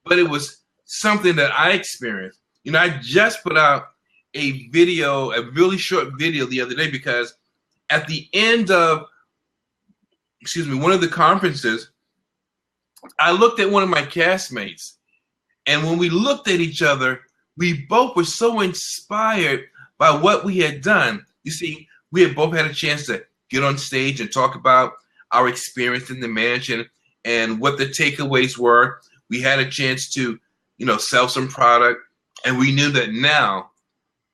but it was something that I experienced. You know, I just put out a video, a really short video the other day, because at the end of, one of the conferences, I looked at one of my castmates, and when we looked at each other, we both were so inspired by what we had done. You see, we had both had a chance to get on stage and talk about our experience in the mansion and what the takeaways were. We had a chance to, sell some product, and we knew that now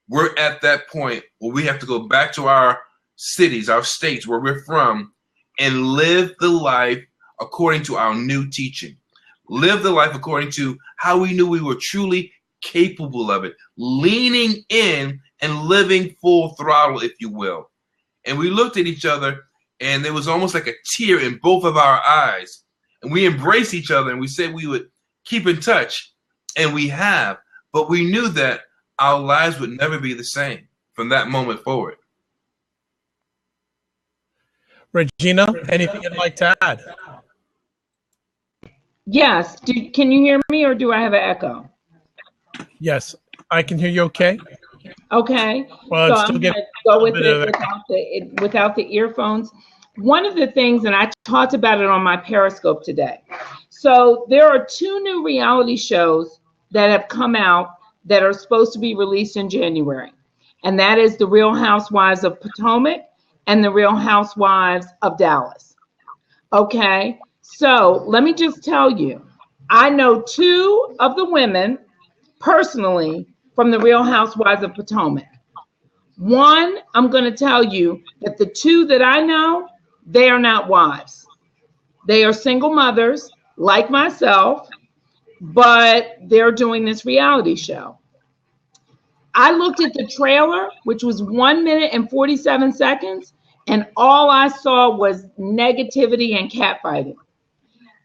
we're at that point where we have to go back to our cities, our states where we're from, and live the life according to our new teaching. Live the life according to how we knew we were truly capable of it, leaning in and living full throttle, if you will. And we looked at each other, and there was almost like a tear in both of our eyes. And we embraced each other, and we said we would keep in touch, and we have. But we knew that our lives would never be the same from that moment forward. Regina, anything you'd like to add? Yes. Can you hear me, or do I have an echo? Yes, I can hear you okay. Okay. Well, so I'm going to go with it without the earphones. One of the things, and I talked about it on my Periscope today. So there are 2 new reality shows that have come out that are supposed to be released in January. And that is The Real Housewives of Potomac and The Real Housewives of Dallas. Okay. So let me just tell you, I know 2 of the women personally from The Real Housewives of Potomac. One, I'm going to tell you that the 2 that I know, they are not wives. They are single mothers like myself, but they're doing this reality show. I looked at the trailer, which was 1 minute and 47 seconds, and all I saw was negativity and catfighting.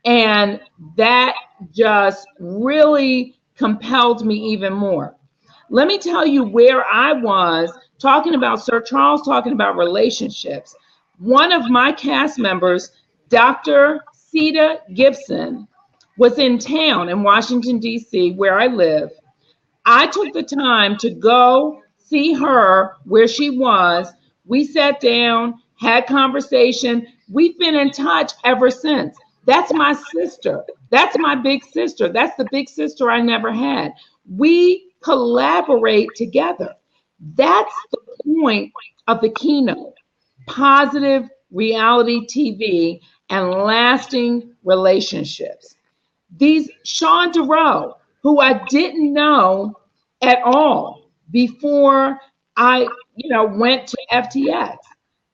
And that just really compelled me even more. Let me tell you where I was talking about Sir Charles, talking about relationships. One of my cast members, Dr. Sita Gibson, was in town in Washington, D.C., where I live. I took the time to go see her where she was. We sat down, had conversation. We've been in touch ever since. That's my sister. That's my big sister. That's the big sister I never had. We collaborate together. That's the point of the Keynote. Positive reality TV and lasting relationships. These Sean DeRoe, who I didn't know at all before I, went to FTX,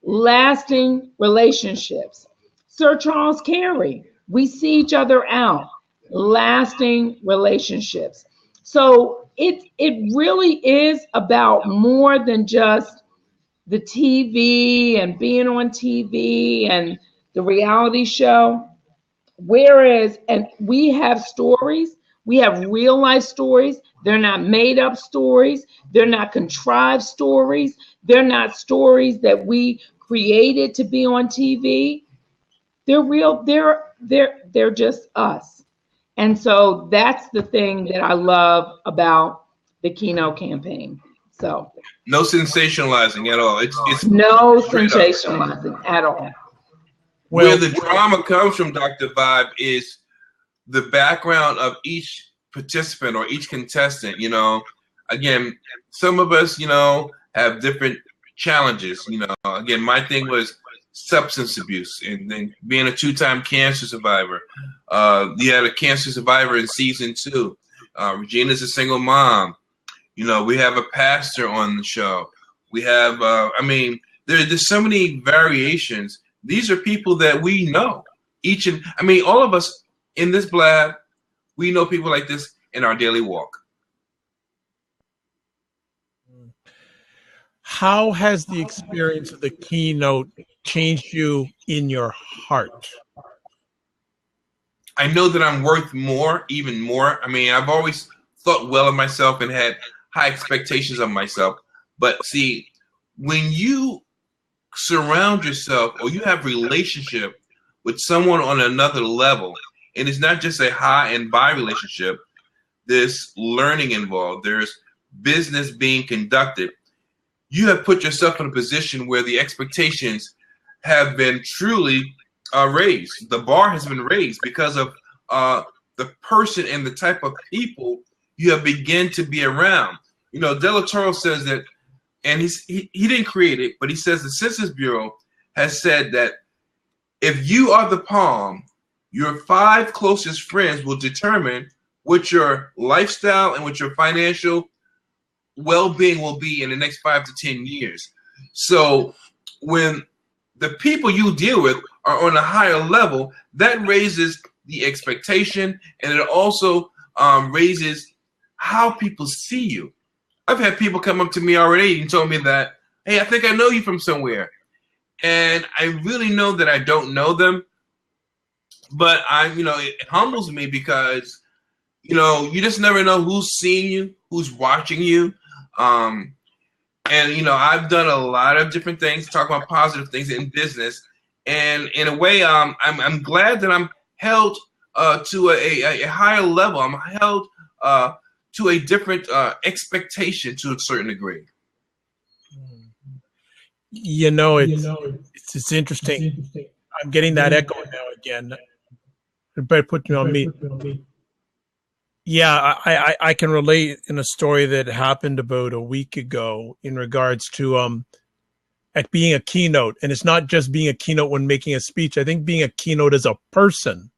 lasting relationships. Sir Charles Cary, we see each other out, lasting relationships. So it really is about more than just the TV and being on TV and the reality show. Whereas, and we have stories, we have real life stories. They're not made up stories. They're not contrived stories. They're not stories that we created to be on TV. They're real. They're just us. And so that's the thing that I love about the Keynote campaign. So no sensationalizing at all. It's no sensationalizing at all. Where the drama comes from, Dr. Vibe, is the background of each participant or each contestant. You know, again, some of us, you know, have different challenges. You know, again, my thing was substance abuse, and then being a 2-time cancer survivor. You had a cancer survivor in season 2. Regina's a single mom. You know, we have a pastor on the show. We have, I mean, there's so many variations. These are people that we know. All of us in this blab, we know people like this in our daily walk. How has the experience of the Keynote changed you in your heart? I know that I'm worth more, even more. I mean, I've always thought well of myself and had high expectations of myself. But see, when you surround yourself or you have relationship with someone on another level, and it's not just a high and by relationship, there's learning involved, there's business being conducted. You have put yourself in a position where the expectations have been truly raised. The bar has been raised because of the person and the type of people you have begun to be around. You know, Del Toro says that, and he didn't create it, but he says the Census Bureau has said that if you are the palm, your 5 closest friends will determine what your lifestyle and what your financial well-being will be in the next 5 to 10 years. So when the people you deal with are on a higher level, that raises the expectation, and it also raises how people see you. I've had people come up to me already and told me that, hey, I think I know you from somewhere. And I really know that I don't know them, but it humbles me because, you know, you just never know who's seeing you, who's watching you. And, you know, I've done a lot of different things, talk about positive things in business. And in a way, I'm glad that I'm held to a higher level. I'm held to a different expectation to a certain degree. You know, it's interesting. I'm getting that echo now again. Everybody put me on me. Yeah, I can relate in a story that happened about a week ago in regards to at being a keynote. And it's not just being a keynote when making a speech. I think being a keynote as a person,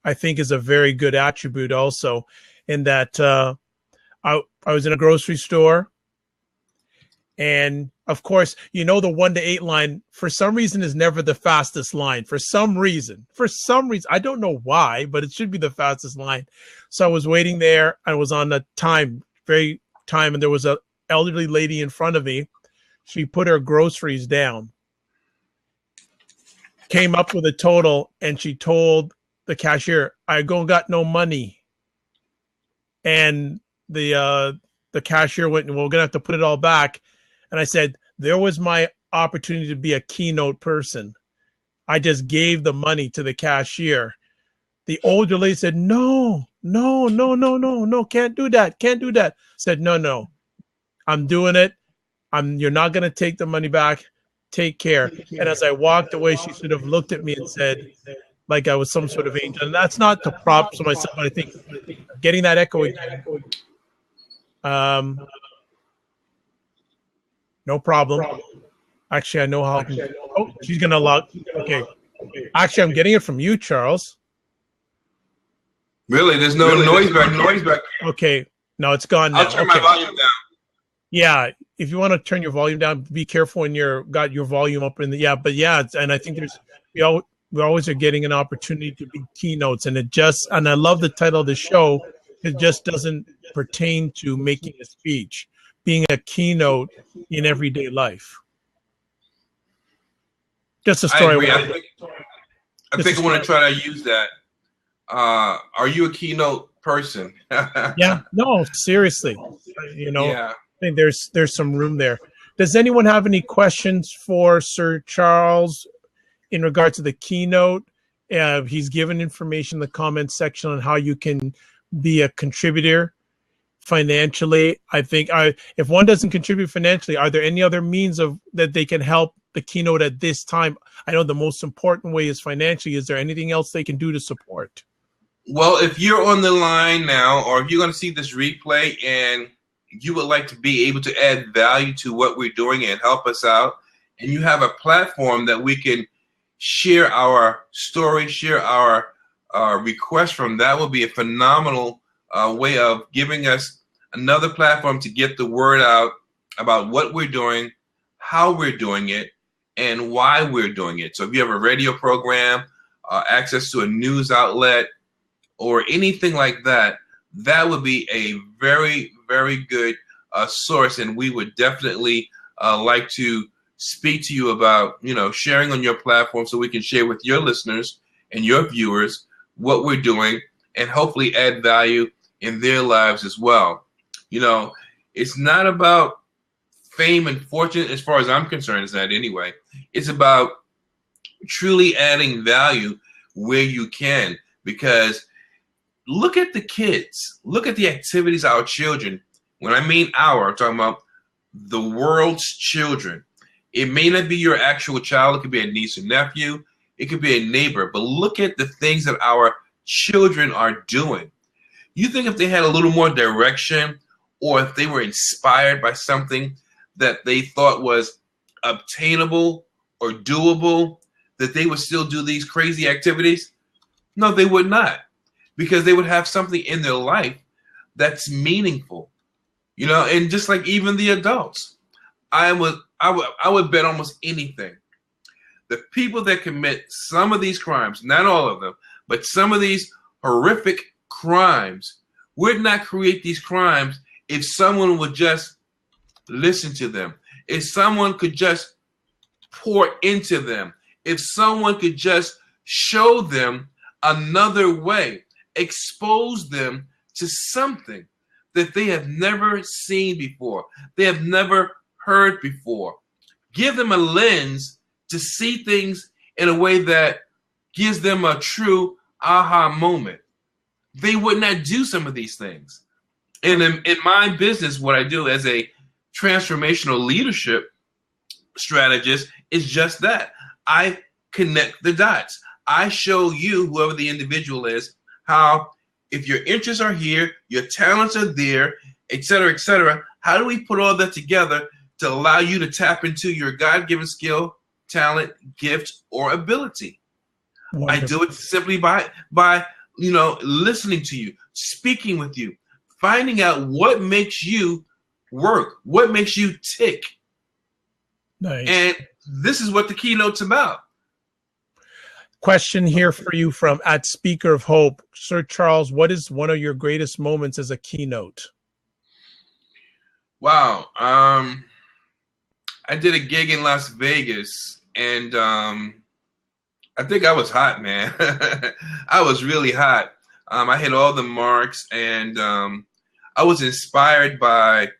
I think, is a very good attribute also, in that I was in a grocery store. And of course, you know, the 1 to 8 line, for some reason, is never the fastest line. For some reason, I don't know why, but it should be the fastest line. So I was waiting there. I was on the time, and there was an elderly lady in front of me. She put her groceries down, came up with a total, and she told the cashier, "I got no money." And the cashier went, "Well, we're gonna have to put it all back." And I said, there was my opportunity to be a keynote person. I just gave the money to the cashier. The older lady said, no, can't do that. I said, no, I'm doing it. You're not going to take the money back. Take care. And as I walked away, she sort of looked at me and said, like I was some sort of angel. And that's not to props to myself, but I think getting that echo again. No problem. Actually, I know how. Oh, she's gonna log. Okay. Actually, I'm getting it from you, Charles. Really? There's no noise back. Okay. No, it's gone now. I'll turn my volume down. Yeah. If you want to turn your volume down, be careful when you're got your volume up in the and I think we always are getting an opportunity to be keynotes, and I love the title of the show. It just doesn't pertain to making a speech. Being a keynote in everyday life. Just a story. I think I want to try to use that. Are you a keynote person? Yeah. No, seriously. You know, yeah. I think there's some room there. Does anyone have any questions for Sir Charles in regard to the keynote? He's given information in the comments section on how you can be a contributor financially. I think if one doesn't contribute financially, are there any other means of that they can help the Keynote at this time? I know the most important way is financially. Is there anything else they can do to support? Well, if you're on the line now, or if you're going to see this replay and you would like to be able to add value to what we're doing and help us out, and you have a platform that we can share our story, share our requests from, that will be a phenomenal way of giving us another platform to get the word out about what we're doing, how we're doing it, and why we're doing it. So if you have a radio program, access to a news outlet, or anything like that, that would be a very, very good source, and we would definitely like to speak to you about, sharing on your platform so we can share with your listeners and your viewers what we're doing and hopefully add value in their lives as well. It's not about fame and fortune, as far as I'm concerned, it's not anyway. It's about truly adding value where you can, because look at the kids, look at the activities our children, when I mean I'm talking about the world's children. It may not be your actual child, it could be a niece or nephew, it could be a neighbor, but look at the things that our children are doing. You think if they had a little more direction, or if they were inspired by something that they thought was obtainable or doable, that they would still do these crazy activities? No, they would not, because they would have something in their life that's meaningful. And just like even the adults, I would bet almost anything. The people that commit some of these crimes, not all of them, but some of these horrific crimes, would not create these crimes if someone would just listen to them, if someone could just pour into them, if someone could just show them another way, expose them to something that they have never seen before, they have never heard before. Give them a lens to see things in a way that gives them a true aha moment. They would not do some of these things. And in my business, what I do as a transformational leadership strategist is just that. I connect the dots. I show you, whoever the individual is, how if your interests are here, your talents are there, et cetera, how do we put all that together to allow you to tap into your God-given skill, talent, gift, or ability? Wonderful. I do it simply by listening to you, speaking with you, finding out what makes you work, what makes you tick. Nice. And this is what the Keynote's about. Question here for you from @Speaker of Hope. Sir Charles, what is one of your greatest moments as a keynote? Wow. I did a gig in Las Vegas, and I think I was hot, man. I was really hot. I hit all the marks, and I was inspired by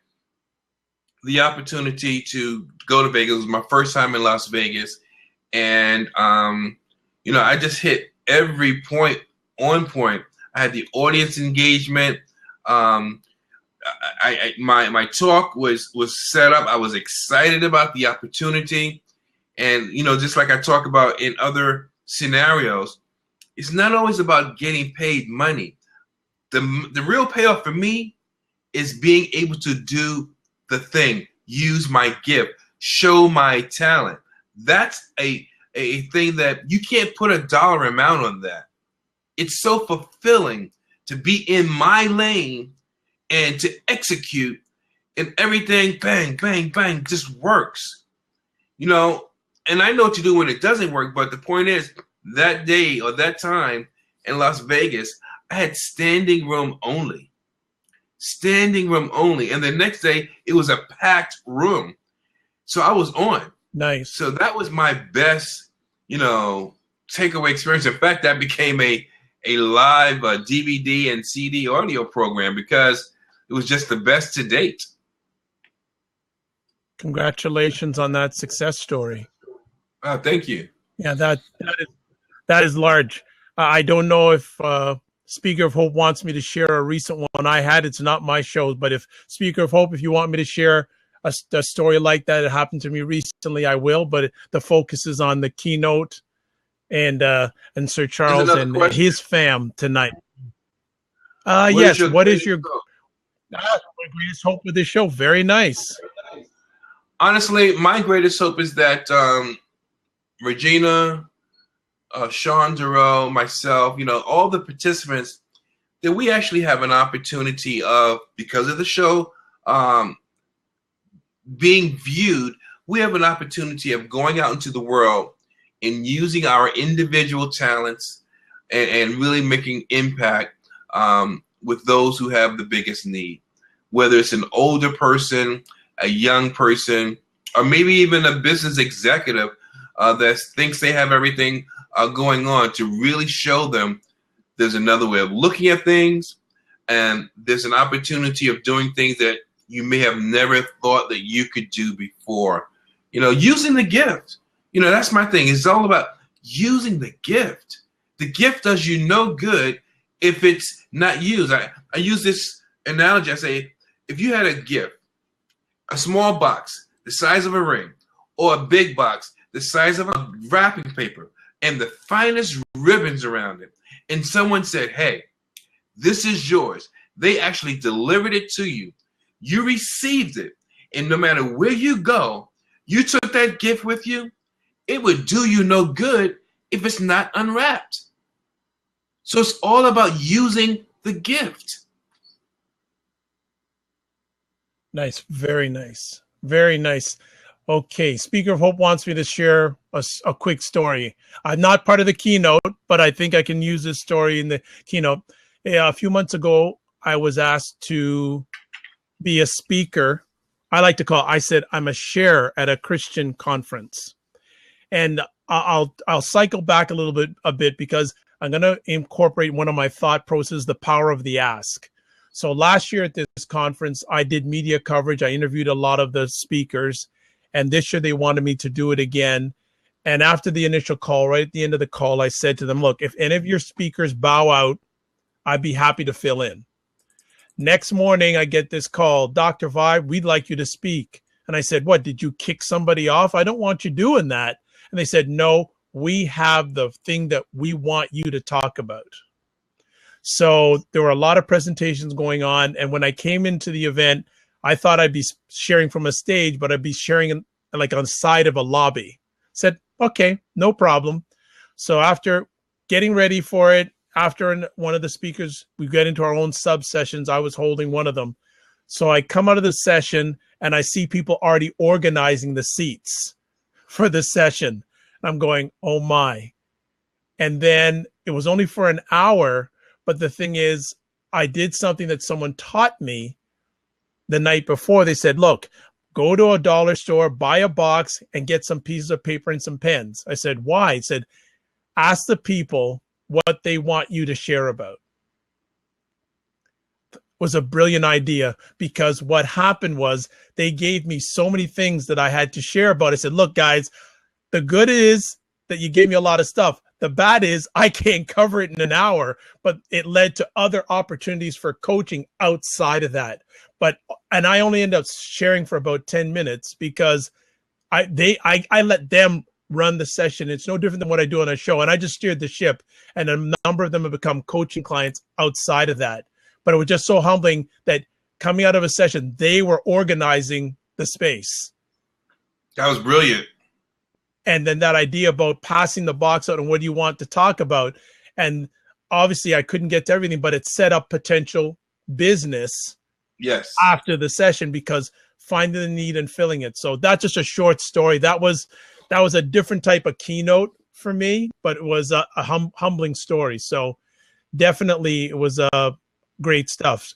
the opportunity to go to Vegas. It was my first time in Las Vegas, and I just hit every point on point. I had the audience engagement. My talk was set up. I was excited about the opportunity, and just like I talk about in other scenarios, it's not always about getting paid money. The real payoff for me is being able to do the thing, use my gift, show my talent. That's a thing that you can't put a dollar amount on that. It's so fulfilling to be in my lane and to execute, and everything, bang, bang, bang, just works. And I know what to do when it doesn't work, but the point is, that day or that time in Las Vegas, I had standing room only. Standing room only. And the next day, it was a packed room. So I was on. Nice. So that was my best, takeaway experience. In fact, that became a live DVD and CD audio program because it was just the best to date. Congratulations on that success story. Thank you. Yeah, that is large. I don't know if Speaker of Hope wants me to share a recent one I had, it's not my show. But if Speaker of Hope, if you want me to share a story like that, it happened to me recently, I will. But the focus is on the Keynote and Sir Charles and his fam tonight. Yes. What is your greatest hope with this show? Very nice. Honestly, my greatest hope is that Regina, Sean Duro, myself, all the participants, that we actually have an opportunity of, because of the show being viewed, we have an opportunity of going out into the world and using our individual talents and really making impact with those who have the biggest need, whether it's an older person, a young person, or maybe even a business executive that thinks they have everything going on, to really show them there's another way of looking at things, and there's an opportunity of doing things that you may have never thought that you could do before. Using the gift. That's my thing. It's all about using the gift. The gift does you no good if it's not used. I use this analogy. I say, if you had a gift, a small box the size of a ring, or a big box the size of a wrapping paper, and the finest ribbons around it, and someone said, hey, this is yours. They actually delivered it to you. You received it. And no matter where you go, you took that gift with you. It would do you no good if it's not unwrapped. So it's all about using the gift. Nice. Very nice. Very nice. Okay. Speaker of Hope wants me to share a quick story. I'm not part of the Keynote, but I think I can use this story in the Keynote. A few months ago, I was asked to be a speaker. I said I'm a share at a Christian conference. And I'll cycle back a bit because I'm going to incorporate one of my thought processes, the power of the ask. So last year at this conference, I did media coverage. I interviewed a lot of the speakers, and this year they wanted me to do it again. And after the initial call, right at the end of the call, I said to them, look, if any of your speakers bow out, I'd be happy to fill in. Next morning, I get this call, Dr. Vibe, we'd like you to speak. And I said, what, did you kick somebody off? I don't want you doing that. And they said, no, we have the thing that we want you to talk about. So there were a lot of presentations going on. And when I came into the event, I thought I'd be sharing from a stage, but I'd be sharing like on the side of a lobby. Said, okay, no problem. So after getting ready for it, after one of the speakers, we get into our own sub sessions. I was holding one of them. So I come out of the session and I see people already organizing the seats for the session. I'm going, oh my. And then it was only for an hour. But the thing is, I did something that someone taught me the night before. They said, look, go to a dollar store, buy a box, and get some pieces of paper and some pens. I said, why? He said, ask the people what they want you to share about. It was a brilliant idea, because what happened was they gave me so many things that I had to share about. I said, look, guys, the good is that you gave me a lot of stuff. The bad is I can't cover it in an hour, but it led to other opportunities for coaching outside of that. And I only end up sharing for about 10 minutes because I let them run the session. It's no different than what I do on a show. And I just steered the ship, and a number of them have become coaching clients outside of that. But it was just so humbling that coming out of a session, they were organizing the space. That was brilliant. And then that idea about passing the box out and what do you want to talk about. And obviously I couldn't get to everything, but it set up potential business after the session, because finding the need and filling it. So that's just a short story. That was a different type of keynote for me, but it was a humbling story. So definitely it was great stuff.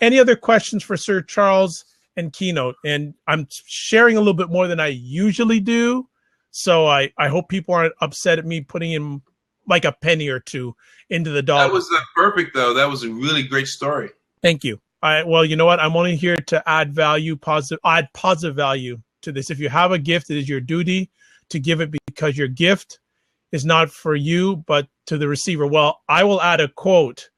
Any other questions for Sir Charles and Keynote? And I'm sharing a little bit more than I usually do. So I hope people aren't upset at me putting in like a penny or two into the dollar. That was perfect, though. That was a really great story. Thank you. Well, you know what? I'm only here to add positive value to this. If you have a gift, it is your duty to give it, because your gift is not for you, but to the receiver. Well, I will add a quote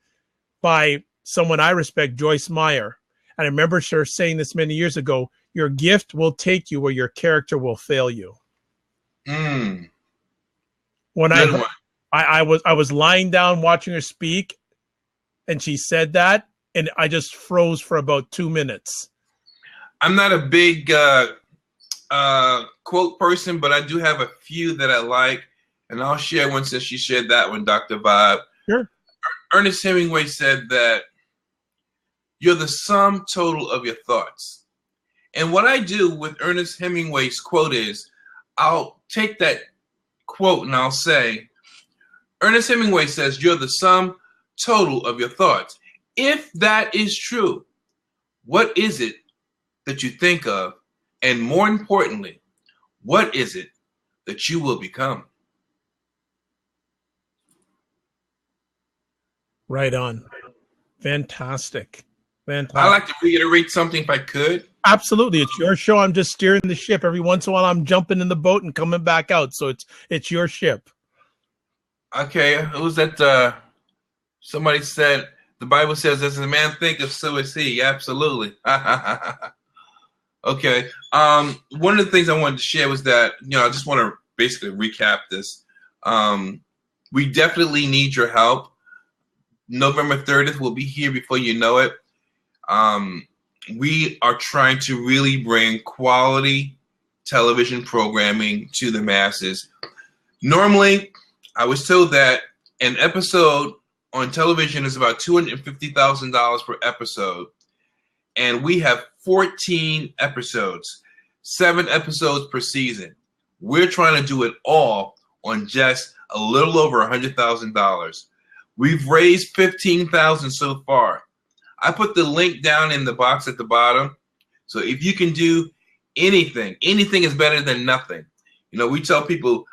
by someone I respect, Joyce Meyer. And I remember her saying this many years ago, your gift will take you where your character will fail you. Mm. When I was lying down watching her speak, and she said that, and I just froze for about 2 minutes. I'm not a big quote person, but I do have a few that I like, and I'll share one since she shared that one, Dr. Vibe. Sure. Ernest Hemingway said that you're the sum total of your thoughts. And what I do with Ernest Hemingway's quote is I'll take that quote and I'll say, Ernest Hemingway says, you're the sum total of your thoughts. If that is true, what is it that you think of? And more importantly, what is it that you will become? Right on. Fantastic. Fantastic. I like to reiterate something if I could. Absolutely. It's your show. I'm just steering the ship. Every once in a while I'm jumping in the boat and coming back out. So it's your ship. Okay. Who was that? Somebody said, the Bible says, as a man thinketh, so is he. Absolutely. Okay. One of the things I wanted to share was that, I just want to basically recap this. We definitely need your help. November 30th will be here before you know it. We are trying to really bring quality television programming to the masses. Normally, I was told that an episode on television is about $250,000 per episode. And we have 14 episodes, 7 episodes per season. We're trying to do it all on just a little over $100,000. We've raised $15,000 so far. I put the link down in the box at the bottom. So if you can do anything is better than nothing. We tell people,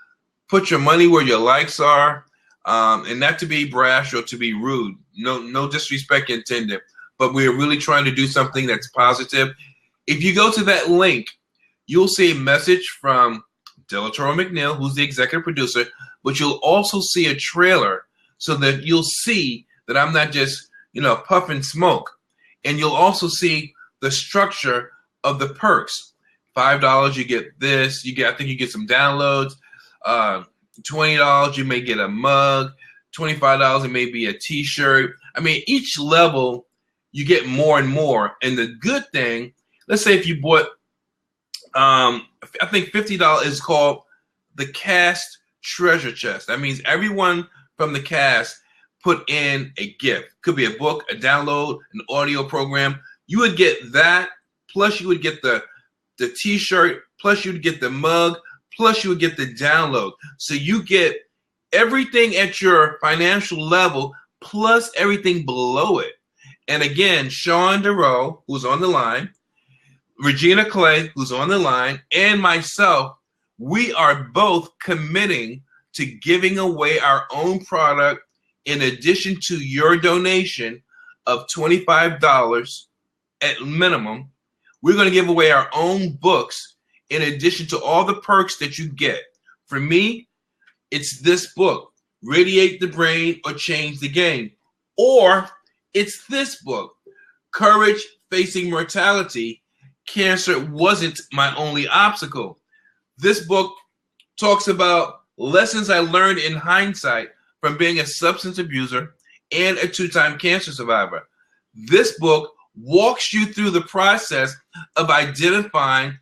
put your money where your likes are, and not to be brash or to be rude. No disrespect intended. But we're really trying to do something that's positive. If you go to that link, you'll see a message from Delatoro McNeil, who's the executive producer, but you'll also see a trailer so that you'll see that I'm not just, puffing smoke. And you'll also see the structure of the perks. $5, you get this. I think you get some downloads. $20, you may get a mug. $25, it may be a t-shirt. I mean, each level, you get more and more. And the good thing, let's say if you bought, I think $50 is called the cast treasure chest. That means everyone from the cast put in a gift. Could be a book, a download, an audio program. You would get that, plus you would get the t-shirt, plus you would get the mug, plus you would get the download. So you get everything at your financial level, plus everything below it. And again, Sean DeRoe, who's on the line, Regina Clay, who's on the line, and myself, we are both committing to giving away our own product in addition to your donation of $25 at minimum. We're going to give away our own books in addition to all the perks that you get. For me, it's this book, Radiate the Brain or Change the Game. Or it's this book, Courage Facing Mortality. Cancer wasn't my only obstacle. This book talks about lessons I learned in hindsight from being a substance abuser and a 2-time cancer survivor. This book walks you through the process of identifying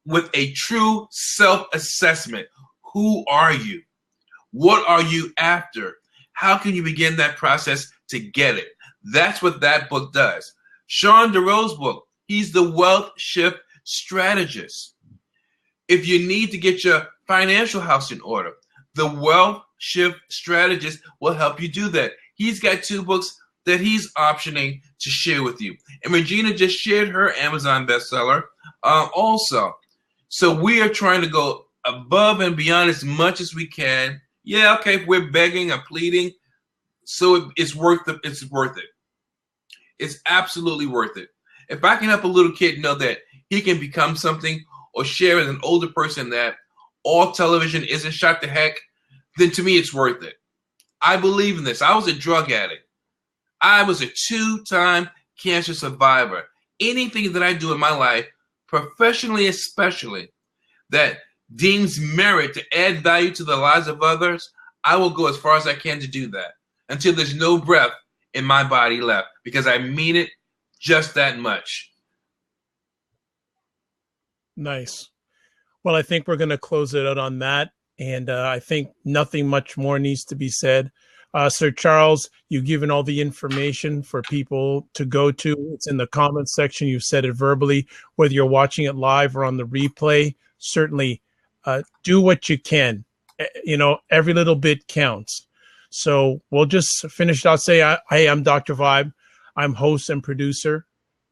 with a true self-assessment. Who are you? What are you after? How can you begin that process to get it? That's what that book does. Sean DeRoe's book, he's the Wealth Shift Strategist. If you need to get your financial house in order, the Wealth Shift Strategist will help you do that. He's got 2 books that he's optioning to share with you. And Regina just shared her Amazon bestseller also. So we are trying to go above and beyond as much as we can. Yeah, okay, if we're begging or pleading, so it's worth it. It's worth it. It's absolutely worth it. If I can help a little kid know that he can become something, or share with an older person that all television isn't shot to heck, then to me it's worth it. I believe in this. I was a drug addict. I was a 2-time cancer survivor. Anything that I do in my life, professionally especially, that deems merit to add value to the lives of others, I will go as far as I can to do that until there's no breath in my body left, because I mean it just that much. Nice. Well, I think we're going to close it out on that. And I think nothing much more needs to be said. Sir Charles, you've given all the information for people to go to. It's in the comments section. You've said it verbally, whether you're watching it live or on the replay. Certainly do what you can. You know, every little bit counts. So we'll just finish out. Say, I am Dr. Vibe. I'm host and producer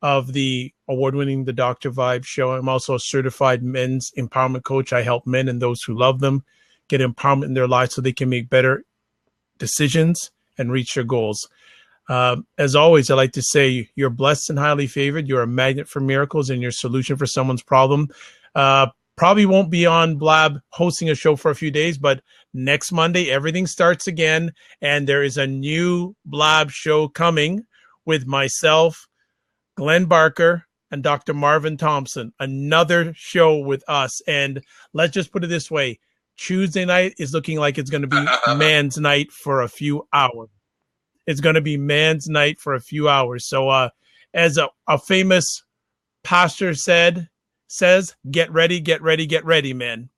of the award-winning The Dr. Vibe Show. I'm also a certified men's empowerment coach. I help men and those who love them get empowerment in their lives so they can make better decisions and reach their goals. As always, I like to say you're blessed and highly favored. You're a magnet for miracles and your solution for someone's problem. Probably won't be on Blab hosting a show for a few days, but next Monday, everything starts again. And there is a new Blab show coming with myself, Glenn Barker, and Dr. Marvin Thompson. Another show with us. And let's just put it this way. Tuesday night is looking like it's going to be man's night for a few hours. It's going to be man's night for a few hours. So as a famous pastor says, get ready, man.